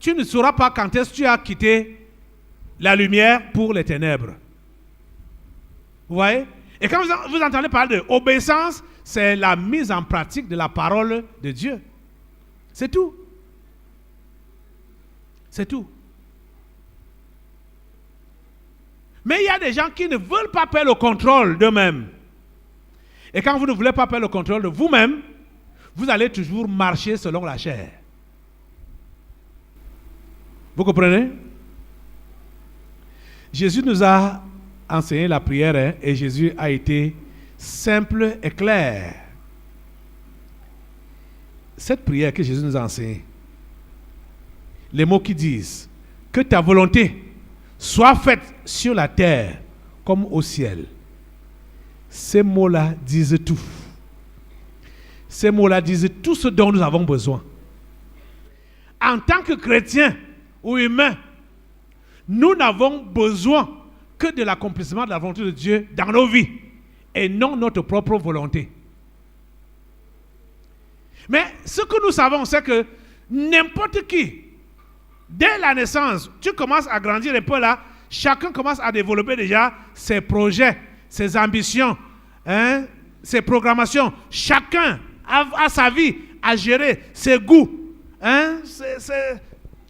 Speaker 2: tu ne sauras pas quand est-ce que tu as quitté la lumière pour les ténèbres. Vous voyez? Et quand vous entendez parler d'obéissance, c'est la mise en pratique de la parole de Dieu. C'est tout. C'est tout. Mais il y a des gens qui ne veulent pas perdre le contrôle d'eux-mêmes. Et quand vous ne voulez pas perdre le contrôle de vous-même, vous allez toujours marcher selon la chair. Vous comprenez? Jésus nous a enseigné la prière et Jésus a été simple et clair. Cette prière que Jésus nous a enseignée, les mots qui disent que ta volonté soit faite sur la terre comme au ciel. Ces mots-là disent tout. Ces mots-là disent tout ce dont nous avons besoin. En tant que chrétiens ou humains, nous n'avons besoin que de l'accomplissement de la volonté de Dieu dans nos vies et non notre propre volonté. Mais ce que nous savons, c'est que n'importe qui, dès la naissance, tu commences à grandir un peu là, chacun commence à développer déjà ses projets, ses ambitions, ses programmations. Chacun a sa vie à gérer, ses goûts,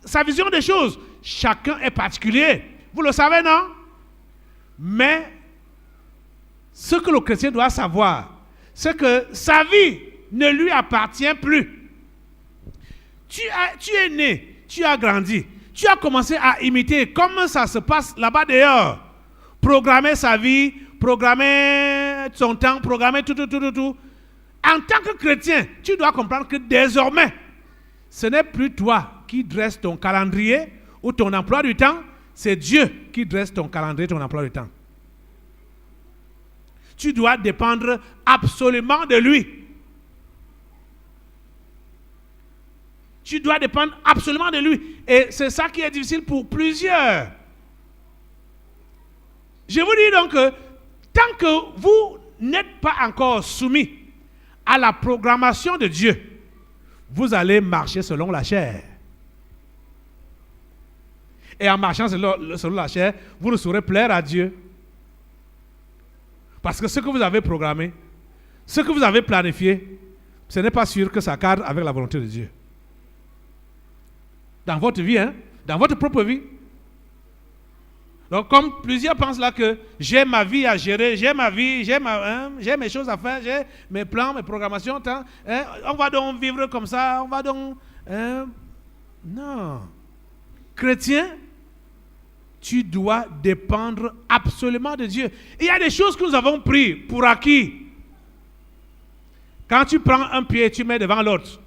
Speaker 2: sa vision des choses. Chacun est particulier. Vous le savez, non? Mais ce que le chrétien doit savoir, c'est que sa vie ne lui appartient plus. Tu es né, tu as grandi, tu as commencé à imiter comment ça se passe là-bas dehors. Programmer sa vie, programmer son temps, programmer tout. En tant que chrétien, tu dois comprendre que désormais, ce n'est plus toi qui dresse ton calendrier ou ton emploi du temps, c'est Dieu qui dresse ton calendrier, ton emploi du temps. Tu dois dépendre absolument de lui. Tu dois dépendre absolument de lui. Et c'est ça qui est difficile pour plusieurs. Je vous dis donc que tant que vous n'êtes pas encore soumis à la programmation de Dieu, vous allez marcher selon la chair. Et en marchant selon la chair, vous ne saurez plaire à Dieu. Parce que ce que vous avez programmé, ce que vous avez planifié, ce n'est pas sûr que ça cadre avec la volonté de Dieu. Dans votre vie, dans votre propre vie. Donc, comme plusieurs pensent là que j'ai ma vie à gérer, j'ai ma vie, j'ai mes choses à faire, j'ai mes plans, mes programmations, on va donc vivre comme ça, on va donc... non. Chrétien, tu dois dépendre absolument de Dieu. Il y a des choses que nous avons prises pour acquis. Quand tu prends un pied et tu mets devant l'autre,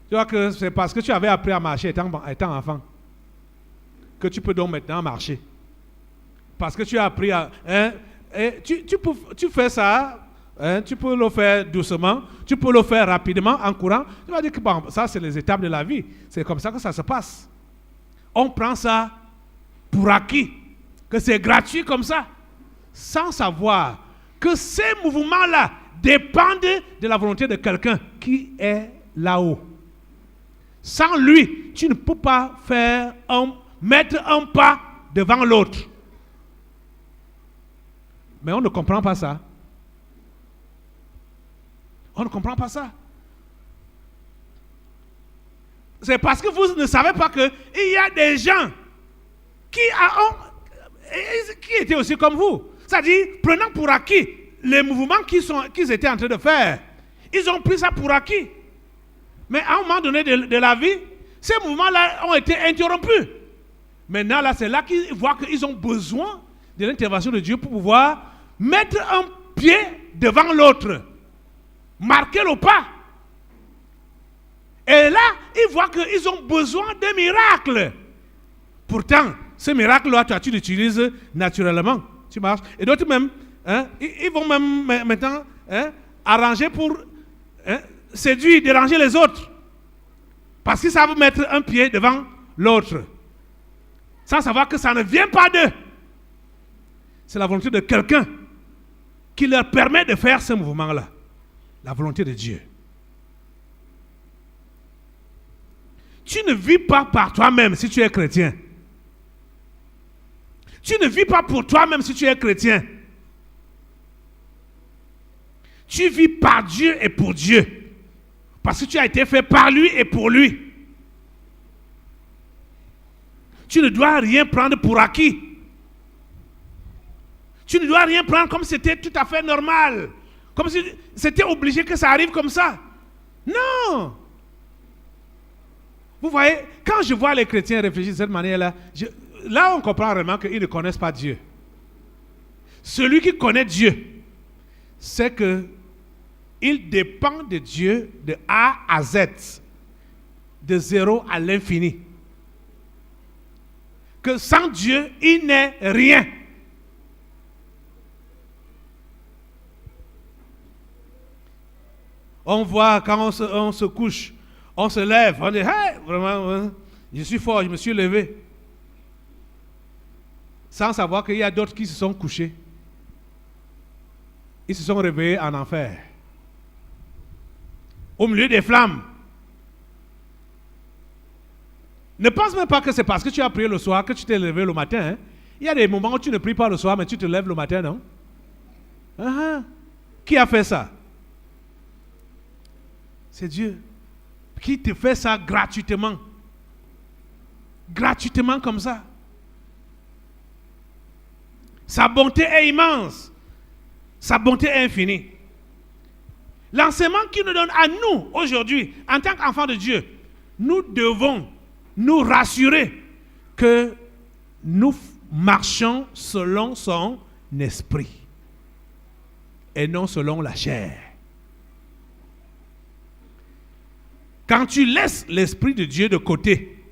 Speaker 2: tu vois que c'est parce que tu avais appris à marcher étant enfant que tu peux donc maintenant marcher. Parce que tu as appris à... tu fais ça, tu peux le faire doucement, tu peux le faire rapidement, en courant. Tu vas dire que bon, ça, c'est les étapes de la vie. C'est comme ça que ça se passe. On prend ça pour acquis, que c'est gratuit comme ça, sans savoir que ces mouvements-là dépendent de la volonté de quelqu'un qui est là-haut. Sans lui, tu ne peux pas mettre un pas devant l'autre. Mais on ne comprend pas ça. On ne comprend pas ça. C'est parce que vous ne savez pas qu'il y a des gens qui étaient aussi comme vous. C'est-à-dire, prenant pour acquis les mouvements qu'ils étaient en train de faire. Ils ont pris ça pour acquis. Mais à un moment donné de la vie, ces mouvements-là ont été interrompus. Maintenant, là, c'est là qu'ils voient qu'ils ont besoin de l'intervention de Dieu pour pouvoir mettre un pied devant l'autre. Marquer le pas. Et là, ils voient qu'ils ont besoin d'un miracle. Pourtant, ce miracle-là, tu l'utilises naturellement. Tu marches. Et d'autres même, ils vont même maintenant arranger pour séduire, déranger les autres. Parce qu'ils savent mettre un pied devant l'autre. Sans savoir que ça ne vient pas d'eux. C'est la volonté de quelqu'un qui leur permet de faire ce mouvement-là. La volonté de Dieu. Tu ne vis pas par toi-même si tu es chrétien. Tu ne vis pas pour toi-même si tu es chrétien. Tu vis par Dieu et pour Dieu. Parce que tu as été fait par lui et pour lui. Tu ne dois rien prendre pour acquis. Tu ne dois rien prendre comme si c'était tout à fait normal. Comme si c'était obligé que ça arrive comme ça. Non! Vous voyez, quand je vois les chrétiens réfléchir de cette manière-là, là on comprend vraiment qu'ils ne connaissent pas Dieu. Celui qui connaît Dieu, c'est qu'il dépend de Dieu de A à Z, de 0 à l'infini. Que sans Dieu, il n'est rien. On voit quand on se couche, on se lève, on dit, hey, vraiment, je suis fort, je me suis levé. Sans savoir qu'il y a d'autres qui se sont couchés. Ils se sont réveillés en enfer. Au milieu des flammes. Ne pense même pas que c'est parce que tu as prié le soir que tu t'es levé le matin. Il y a des moments où tu ne pries pas le soir, mais tu te lèves le matin, non? Qui a fait ça? C'est Dieu qui te fait ça gratuitement. Gratuitement comme ça. Sa bonté est immense. Sa bonté est infinie. L'enseignement qu'il nous donne à nous aujourd'hui, en tant qu'enfants de Dieu, nous devons nous rassurer que nous marchons selon son esprit et non selon la chair. Quand tu laisses l'Esprit de Dieu de côté,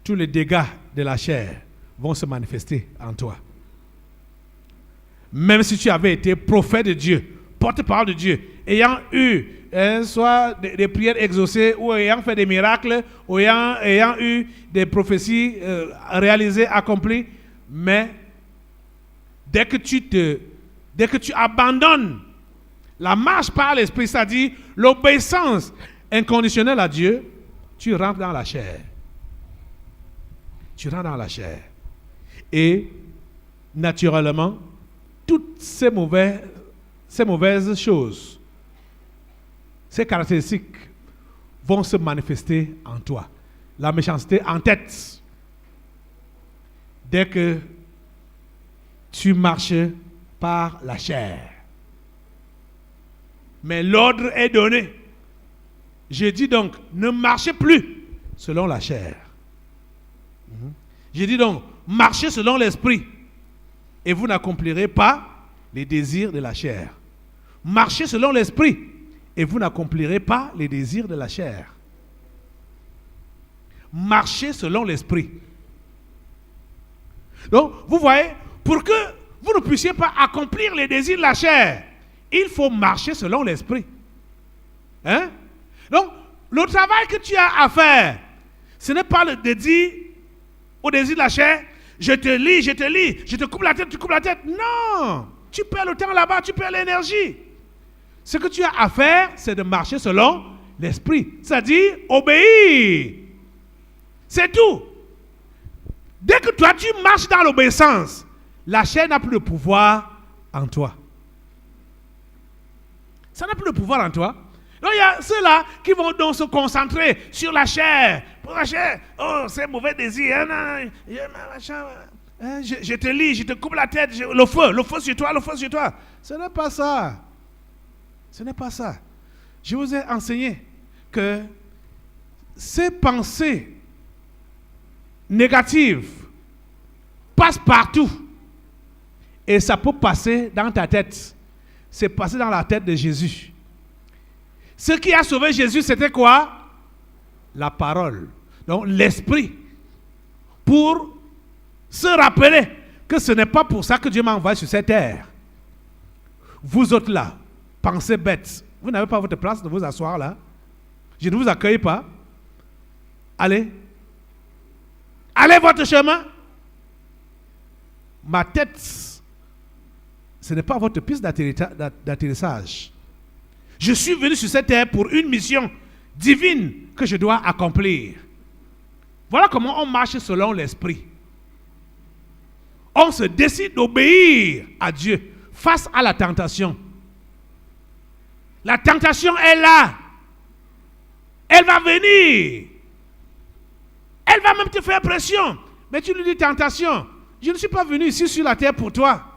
Speaker 2: tous les dégâts de la chair vont se manifester en toi. Même si tu avais été prophète de Dieu, porte-parole de Dieu, ayant eu soit des prières exaucées, ou ayant fait des miracles, ou ayant eu des prophéties réalisées, accomplies. Mais dès que tu abandonnes la marche par l'esprit, c'est-à-dire l'obéissance inconditionnelle à Dieu, tu rentres dans la chair. Tu rentres dans la chair. Et naturellement, toutes ces mauvaises choses, ces caractéristiques vont se manifester en toi. La méchanceté en tête. Dès que tu marches par la chair. Mais l'ordre est donné. Je dis donc, ne marchez plus selon la chair. Je dis donc, marchez selon l'esprit. Et vous n'accomplirez pas les désirs de la chair. Marchez selon l'esprit. Et vous n'accomplirez pas les désirs de la chair. Marchez selon l'esprit. Donc, vous voyez, pour que vous ne puissiez pas accomplir les désirs de la chair, il faut marcher selon l'esprit. Hein? Donc, le travail que tu as à faire, ce n'est pas de dire au désir de la chair, je te lis, je te coupe la tête, tu coupes la tête. Non! Tu perds le temps là-bas, tu perds l'énergie. Ce que tu as à faire, c'est de marcher selon l'esprit. C'est-à-dire, obéir. C'est tout. Dès que toi, tu marches dans l'obéissance, la chair n'a plus de pouvoir en toi. Ça n'a plus de pouvoir en toi. Donc, il y a ceux-là qui vont donc se concentrer sur la chair. Pour la chair, oh, c'est mauvais désir. Je te lis, je te coupe la tête. Le feu sur toi, le feu sur toi. Ce n'est pas ça. Ce n'est pas ça. Je vous ai enseigné que ces pensées négatives passent partout. Et ça peut passer dans ta tête. C'est passé dans la tête de Jésus. Ce qui a sauvé Jésus, c'était quoi? La parole. Donc l'esprit. Pour se rappeler que ce n'est pas pour ça que Dieu m'a envoyé sur cette terre. Vous autres là, pensez bêtes. Vous n'avez pas votre place de vous asseoir là. Je ne vous accueille pas. Allez. Allez votre chemin. Ma tête, ce n'est pas votre piste d'atterrissage. Je suis venu sur cette terre pour une mission divine que je dois accomplir. Voilà comment on marche selon l'esprit. On se décide d'obéir à Dieu face à la tentation. La tentation est là. Elle va venir. Elle va même te faire pression. Mais tu lui dis, tentation, je ne suis pas venu ici sur la terre pour toi.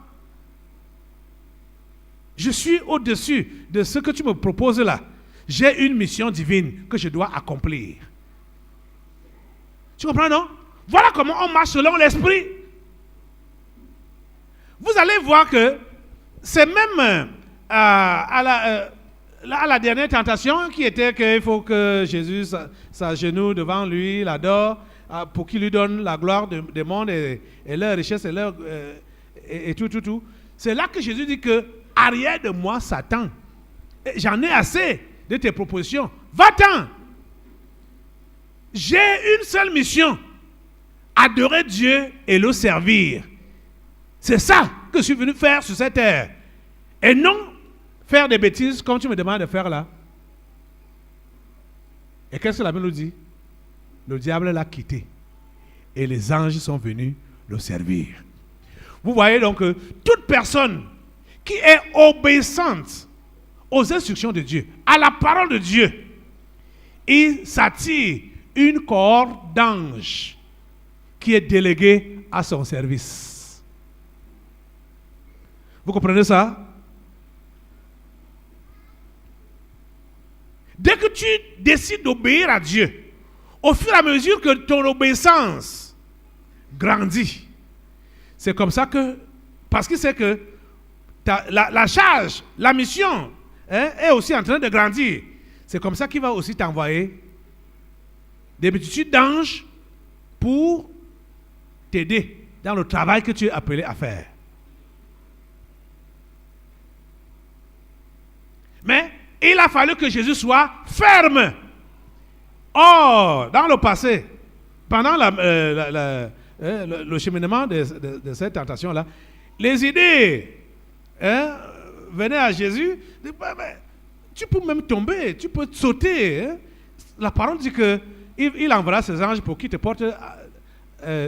Speaker 2: Je suis au-dessus de ce que tu me proposes là. J'ai une mission divine que je dois accomplir. Tu comprends, non? Voilà comment on marche selon l'esprit. Vous allez voir que c'est même à la dernière tentation qui était qu'il faut que Jésus s'agenouille devant lui, l'adore, pour qu'il lui donne la gloire des mondes et leur richesse et tout. C'est là que Jésus dit que arrière de moi, Satan. J'en ai assez de tes propositions. Va-t'en. J'ai une seule mission. Adorer Dieu et le servir. C'est ça que je suis venu faire sur cette terre. Et non faire des bêtises comme tu me demandes de faire là. Et qu'est-ce que la Bible nous dit? Le diable l'a quitté. Et les anges sont venus le servir. Vous voyez donc que toute personne qui est obéissante aux instructions de Dieu, à la parole de Dieu, il s'attire une cohorte d'anges qui est déléguée à son service. Vous comprenez ça? Dès que tu décides d'obéir à Dieu, au fur et à mesure que ton obéissance grandit, c'est comme ça que, parce qu'il sait que la charge, la mission est aussi en train de grandir. C'est comme ça qu'il va aussi t'envoyer des multitudes d'anges pour t'aider dans le travail que tu es appelé à faire. Mais il a fallu que Jésus soit ferme. Or, dans le passé, pendant le cheminement de cette tentation-là, les idées venaient à Jésus. Tu peux même tomber, tu peux sauter. La parole dit qu'il enverra ses anges pour qu'ils te portent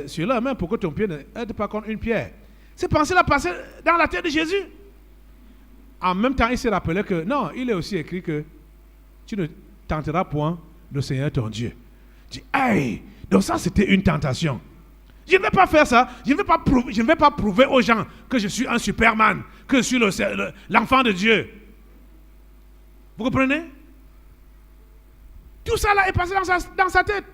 Speaker 2: sur leur main pour que ton pied ne aide pas contre une pierre. Ces pensées-là passaient dans la tête de Jésus. En même temps, il se rappelait que non, il est aussi écrit que tu ne tenteras point le Seigneur ton Dieu. Dis, hey, donc ça c'était une tentation. Je ne vais pas faire ça. Je ne vais pas prouver aux gens que je suis un Superman, que je suis l'enfant de Dieu. Vous comprenez? Tout ça là est passé dans sa tête.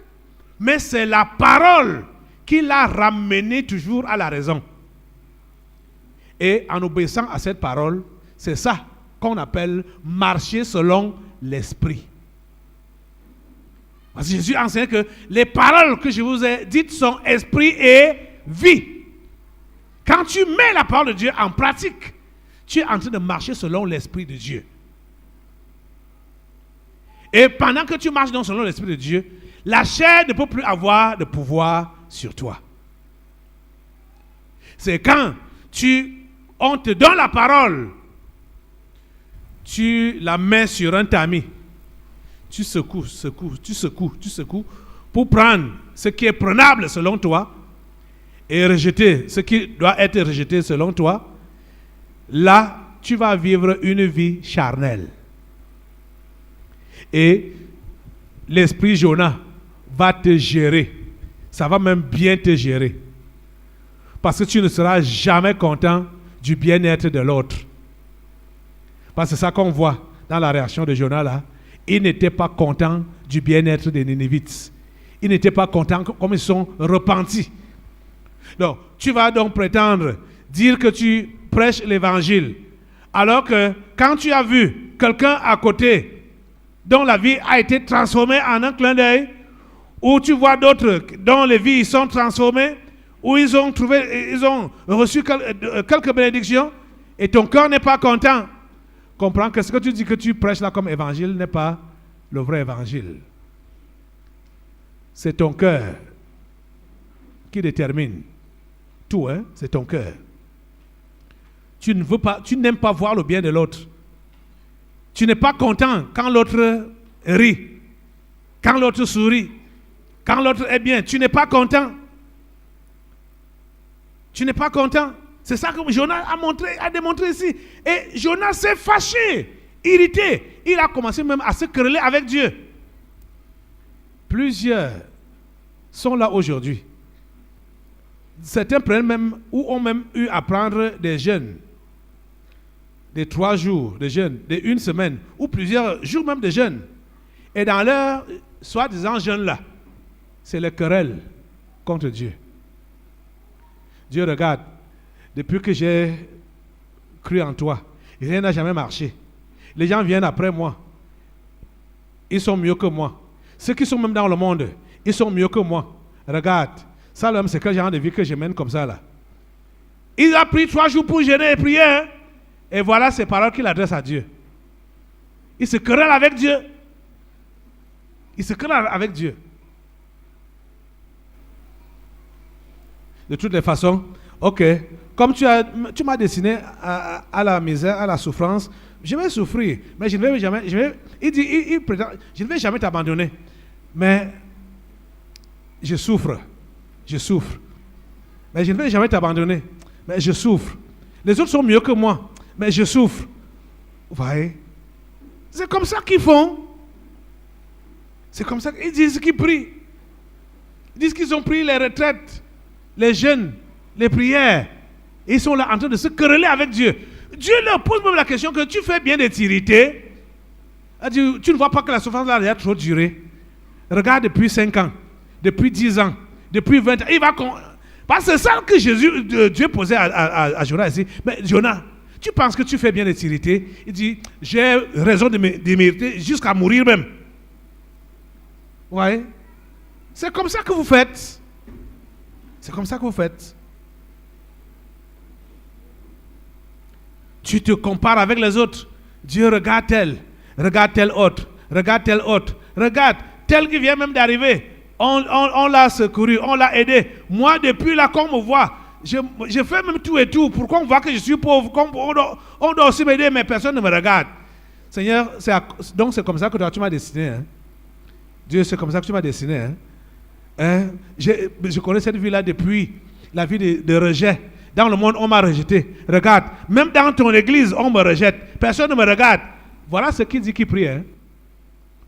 Speaker 2: Mais c'est la parole qui l'a ramené toujours à la raison. Et en obéissant à cette parole, c'est ça qu'on appelle marcher selon l'esprit. Parce que Jésus enseigne que les paroles que je vous ai dites sont esprit et vie. Quand tu mets la parole de Dieu en pratique, tu es en train de marcher selon l'esprit de Dieu. Et pendant que tu marches selon l'esprit de Dieu, la chair ne peut plus avoir de pouvoir sur toi. C'est quand on te donne la parole, tu la mets sur un tamis, tu secoues pour prendre ce qui est prenable selon toi et rejeter ce qui doit être rejeté selon toi. Là, tu vas vivre une vie charnelle. Et l'esprit Jonah va te gérer. Ça va même bien te gérer. Parce que tu ne seras jamais content du bien-être de l'autre. Parce que c'est ça qu'on voit dans la réaction de Jonah là. Il n'était pas content du bien-être des Ninivites. Il n'était pas content comme ils sont repentis. Donc, tu vas donc prétendre dire que tu prêches l'évangile. Alors que quand tu as vu quelqu'un à côté dont la vie a été transformée en un clin d'œil, ou tu vois d'autres dont les vies sont transformées, où ils ont reçu quelques bénédictions, et ton cœur n'est pas content. Comprends que ce que tu dis que tu prêches là comme évangile n'est pas le vrai évangile. C'est ton cœur qui détermine tout, hein? C'est ton cœur. Tu n'aimes pas voir le bien de l'autre. Tu n'es pas content quand l'autre rit, quand l'autre sourit, quand l'autre est bien. Tu n'es pas content. Tu n'es pas content. C'est ça que Jonas a démontré ici. Et Jonas s'est fâché, irrité. Il a commencé même à se quereller avec Dieu. Plusieurs sont là aujourd'hui. Certains prennent même, ou ont même eu à prendre des jeûnes. Des 3 jours de jeûne, de 1 semaine, ou plusieurs jours même de jeûne. Et dans leur soi-disant jeûne là, c'est le querelle contre Dieu. Dieu regarde, depuis que j'ai cru en toi, rien n'a jamais marché. Les gens viennent après moi. Ils sont mieux que moi. Ceux qui sont même dans le monde, ils sont mieux que moi. Regarde, ça l'homme, c'est quel genre de vie que je mène comme ça là. Il a pris 3 jours pour jeûner et prier, hein? Et voilà ces paroles qu'il adresse à Dieu. Il se querelle avec Dieu. Il se querelle avec Dieu. De toutes les façons, ok, comme tu m'as destiné à la misère, à la souffrance, je vais souffrir, mais je ne vais jamais, il prétend, je ne vais jamais t'abandonner. Mais je souffre, mais je ne vais jamais t'abandonner, mais je souffre. Les autres sont mieux que moi, mais je souffre. Vous voyez? C'est comme ça qu'ils font. C'est comme ça qu'ils disent qu'ils prient. Ils disent qu'ils ont pris les retraites, les jeûnes, les prières. Et ils sont là en train de se quereller avec Dieu. Dieu leur pose même la question que tu fais bien de t'irriter. Tu ne vois pas que la souffrance là a trop duré. Regarde depuis 5 ans, depuis 10 ans, depuis 20 ans. Parce que c'est ça que Dieu posait à Jonas ici. Mais Jonas, tu penses que tu fais bien de t'irriter? Il dit, j'ai raison de m'irriter jusqu'à mourir même. Ouais. C'est comme ça que vous faites. C'est comme ça que vous faites. Tu te compares avec les autres. Dieu regarde tel. Regarde tel autre. Regarde tel autre. Regarde tel qui vient même d'arriver. On l'a secouru, on l'a aidé. Moi, depuis là, qu'on me voit, je fais même tout et tout pour qu'on voit que je suis pauvre. On doit aussi m'aider, mais personne ne me regarde. Seigneur, donc c'est comme ça que tu m'as destiné. Hein? Dieu, c'est comme ça que tu m'as destiné. Hein? Je connais cette vie-là depuis la vie de rejet. Dans le monde, on m'a rejeté. Regarde, même dans ton église, on me rejette. Personne ne me regarde. Voilà ce qu'il dit qu'il prie. Hein?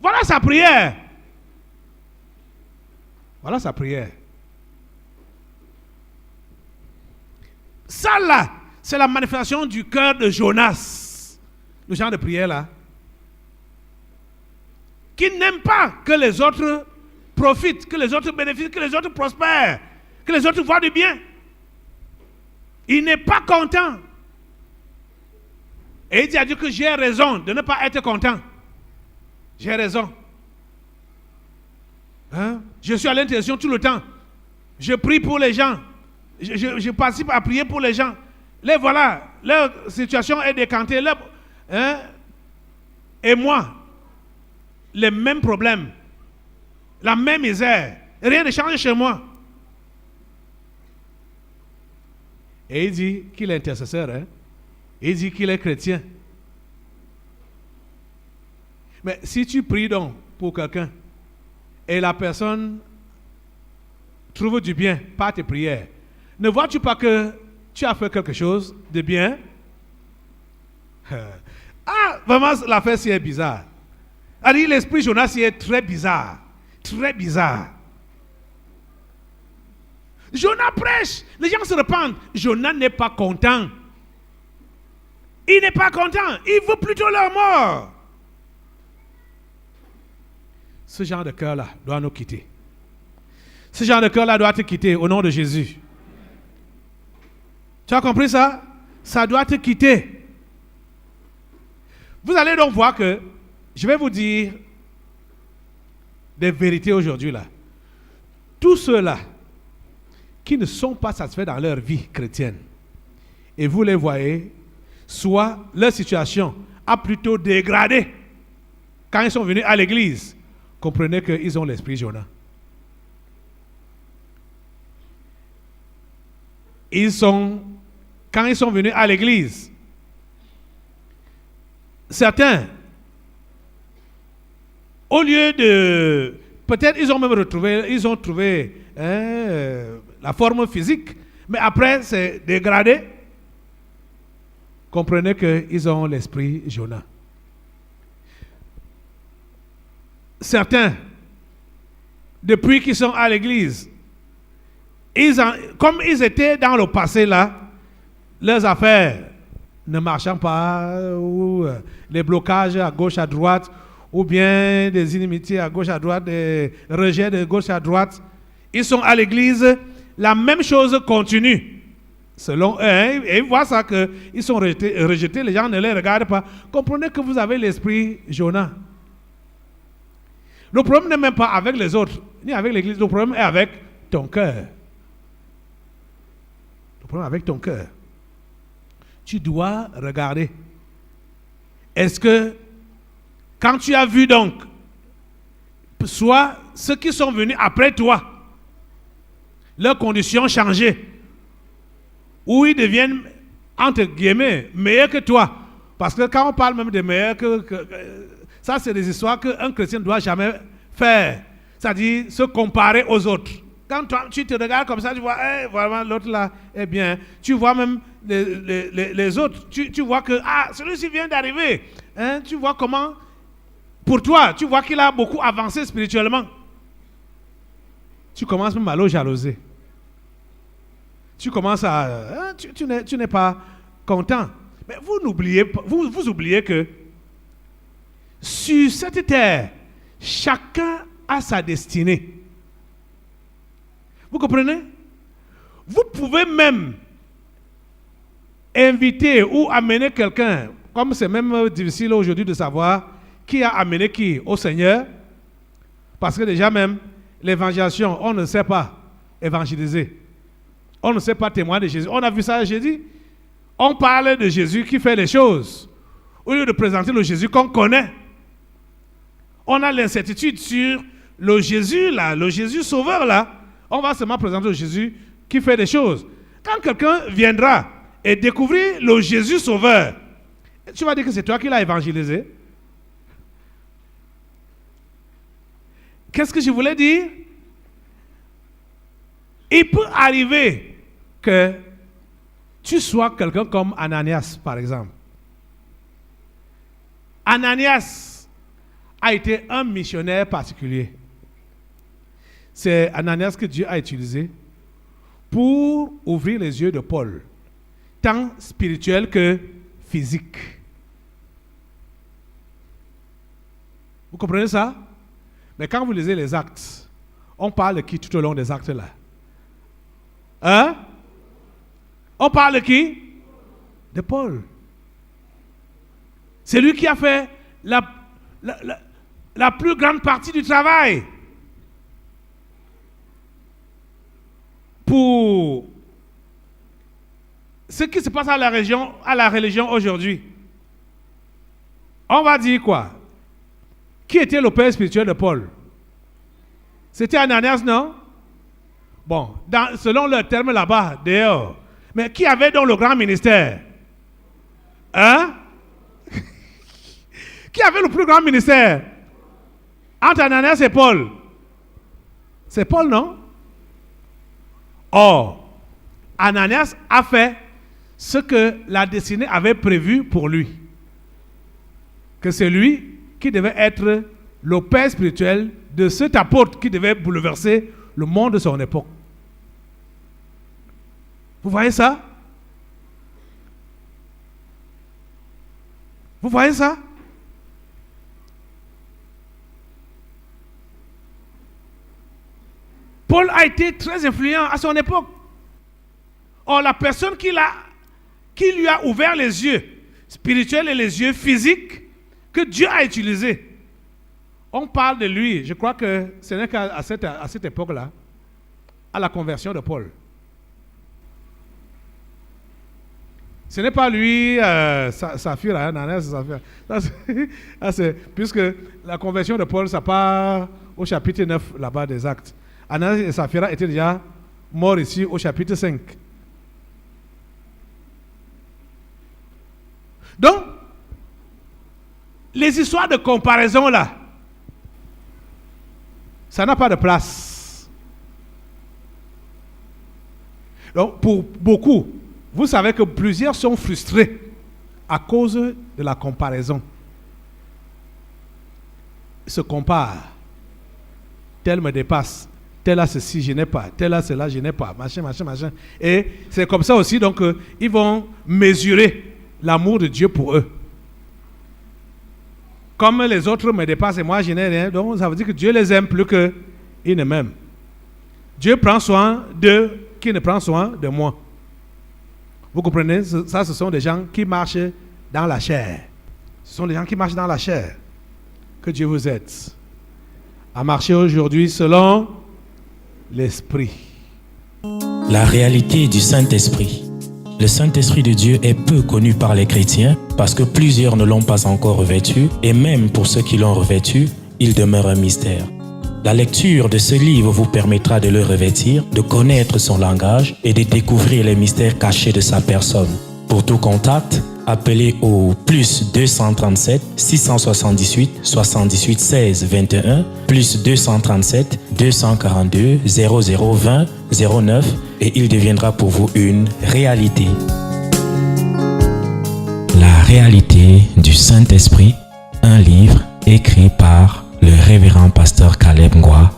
Speaker 2: Voilà sa prière. Voilà sa prière. Ça là, c'est la manifestation du cœur de Jonas. Le genre de prière là. Qui n'aime pas que les autres profitent, que les autres bénéficient, que les autres prospèrent, que les autres voient du bien. Il n'est pas content. Et il dit à Dieu que j'ai raison de ne pas être content. J'ai raison. Hein? Je suis à l'intercession tout le temps. Je prie pour les gens. Je participe à prier pour les gens. Les voilà, leur situation est décantée. Et moi, les mêmes problèmes, la même misère. Rien ne change chez moi. Et il dit qu'il est intercesseur. Hein? Il dit qu'il est chrétien. Mais si tu pries donc pour quelqu'un et la personne trouve du bien par tes prières, ne vois-tu pas que tu as fait quelque chose de bien? Ah, vraiment, l'affaire c'est bizarre. Alors, l'esprit Jonas est très bizarre. Très bizarre. Jonas prêche, les gens se repentent. Jonas n'est pas content. Il n'est pas content. Il veut plutôt leur mort. Ce genre de cœur-là doit nous quitter. Ce genre de cœur-là doit te quitter au nom de Jésus. Tu as compris ça? Ça doit te quitter. Vous allez donc voir que je vais vous dire des vérités aujourd'hui là. Tous ceux-là qui ne sont pas satisfaits dans leur vie chrétienne, et vous les voyez, soit leur situation a plutôt dégradé quand ils sont venus à l'église, comprenez qu'ils ont l'esprit Jonas. Quand ils sont venus à l'église, certains, au lieu de... Peut-être ils ont même trouvé la forme physique, mais après c'est dégradé. Comprenez qu'ils ont l'esprit Jonas. Certains, depuis qu'ils sont à l'église, comme ils étaient dans le passé là, leurs affaires ne marchant pas, ou les blocages à gauche à droite, ou bien des inimitiés à gauche à droite, des rejets de gauche à droite, ils sont à l'église, la même chose continue. Selon eux, et ils voient ça qu'ils sont rejetés, les gens ne les regardent pas. Comprenez que vous avez l'esprit Jonas. Le problème n'est même pas avec les autres, ni avec l'église, le problème est avec ton cœur. Le problème est avec ton cœur. Tu dois regarder. Est-ce que, quand tu as vu donc, soit ceux qui sont venus après toi, leurs conditions changées, ou ils deviennent, entre guillemets, meilleurs que toi. Parce que quand on parle même de meilleurs ça c'est des histoires qu'un chrétien ne doit jamais faire. C'est-à-dire se comparer aux autres. Quand tu te regardes comme ça, tu vois, vraiment l'autre là est bien. Tu vois même les autres. Tu vois que, celui-ci vient d'arriver. Hein, tu vois comment, pour toi, tu vois qu'il a beaucoup avancé spirituellement. Tu commences même à le jalouser. Tu commences à... tu n'es pas content. Mais vous oubliez que sur cette terre, chacun a sa destinée. Vous comprenez? Vous pouvez même inviter ou amener quelqu'un, comme c'est même difficile aujourd'hui de savoir qui a amené qui au Seigneur, parce que déjà même, l'évangélisation, on ne sait pas évangéliser. On ne sait pas témoigner de Jésus. On a vu ça à Jésus. On parle de Jésus qui fait les choses, au lieu de présenter le Jésus qu'on connaît. on a l'incertitude sur le Jésus là, le Jésus sauveur là, on va seulement présenter le Jésus qui fait des choses. Quand quelqu'un viendra et découvrir le Jésus sauveur, tu vas dire que c'est toi qui l'as évangélisé. Qu'est-ce que je voulais dire? Il peut arriver que tu sois quelqu'un comme Ananias, par exemple. Ananias a été un missionnaire particulier. C'est Ananias que Dieu a utilisé pour ouvrir les yeux de Paul, tant spirituel que physique. Vous comprenez ça? Mais quand vous lisez les actes, on parle de qui tout au long des actes là? Hein? On parle de qui? De Paul. C'est lui qui a fait la plus grande partie du travail pour ce qui se passe à la religion aujourd'hui. On va dire quoi? Qui était le père spirituel de Paul? C'était Ananias, non? Bon, selon le terme là-bas, dehors. Mais qui avait donc le grand ministère? Hein? Qui avait le plus grand ministère? Entre Ananias et Paul? C'est Paul, non? Or, Ananias a fait ce que la destinée avait prévu pour lui. Que c'est lui qui devait être le père spirituel de cet apôtre qui devait bouleverser le monde de son époque. Vous voyez ça? Vous voyez ça? Paul a été très influent à son époque. Or, la personne qui lui a ouvert les yeux spirituels et les yeux physiques que Dieu a utilisés, on parle de lui. Je crois que ce n'est qu'à cette époque-là, à la conversion de Paul. Ce n'est pas lui, Saphir, Ananias, Saphir. Puisque la conversion de Paul, ça part au chapitre 9 là-bas des Actes. Ananias et Saphira étaient déjà morts ici au chapitre 5. Donc, les histoires de comparaison là, ça n'a pas de place. Donc, pour beaucoup, vous savez que plusieurs sont frustrés à cause de la comparaison. Ils se comparent. Tel me dépasse. Tel a ceci, je n'ai pas. Tel a cela, je n'ai pas. Machin. Et c'est comme ça aussi, donc, ils vont mesurer l'amour de Dieu pour eux. Comme les autres me dépassent et moi, je n'ai rien. Donc, ça veut dire que Dieu les aime plus qu'ils ne m'aiment. Dieu prend soin d'eux qui ne prend soin de moi. Vous comprenez? Ça, ce sont des gens qui marchent dans la chair. Ce sont des gens qui marchent dans la chair. Que Dieu vous aide à marcher aujourd'hui selon l'Esprit.
Speaker 1: La réalité du Saint-Esprit. Le Saint-Esprit de Dieu est peu connu par les chrétiens parce que plusieurs ne l'ont pas encore revêtu et même pour ceux qui l'ont revêtu, il demeure un mystère. La lecture de ce livre vous permettra de le revêtir, de connaître son langage et de découvrir les mystères cachés de sa personne. Pour tout contact, appelez au plus 237 678 78 16 21 plus 237 242 0020 09 et il deviendra pour vous une réalité. La réalité du Saint-Esprit, un livre écrit par le révérend pasteur Caleb Ngwa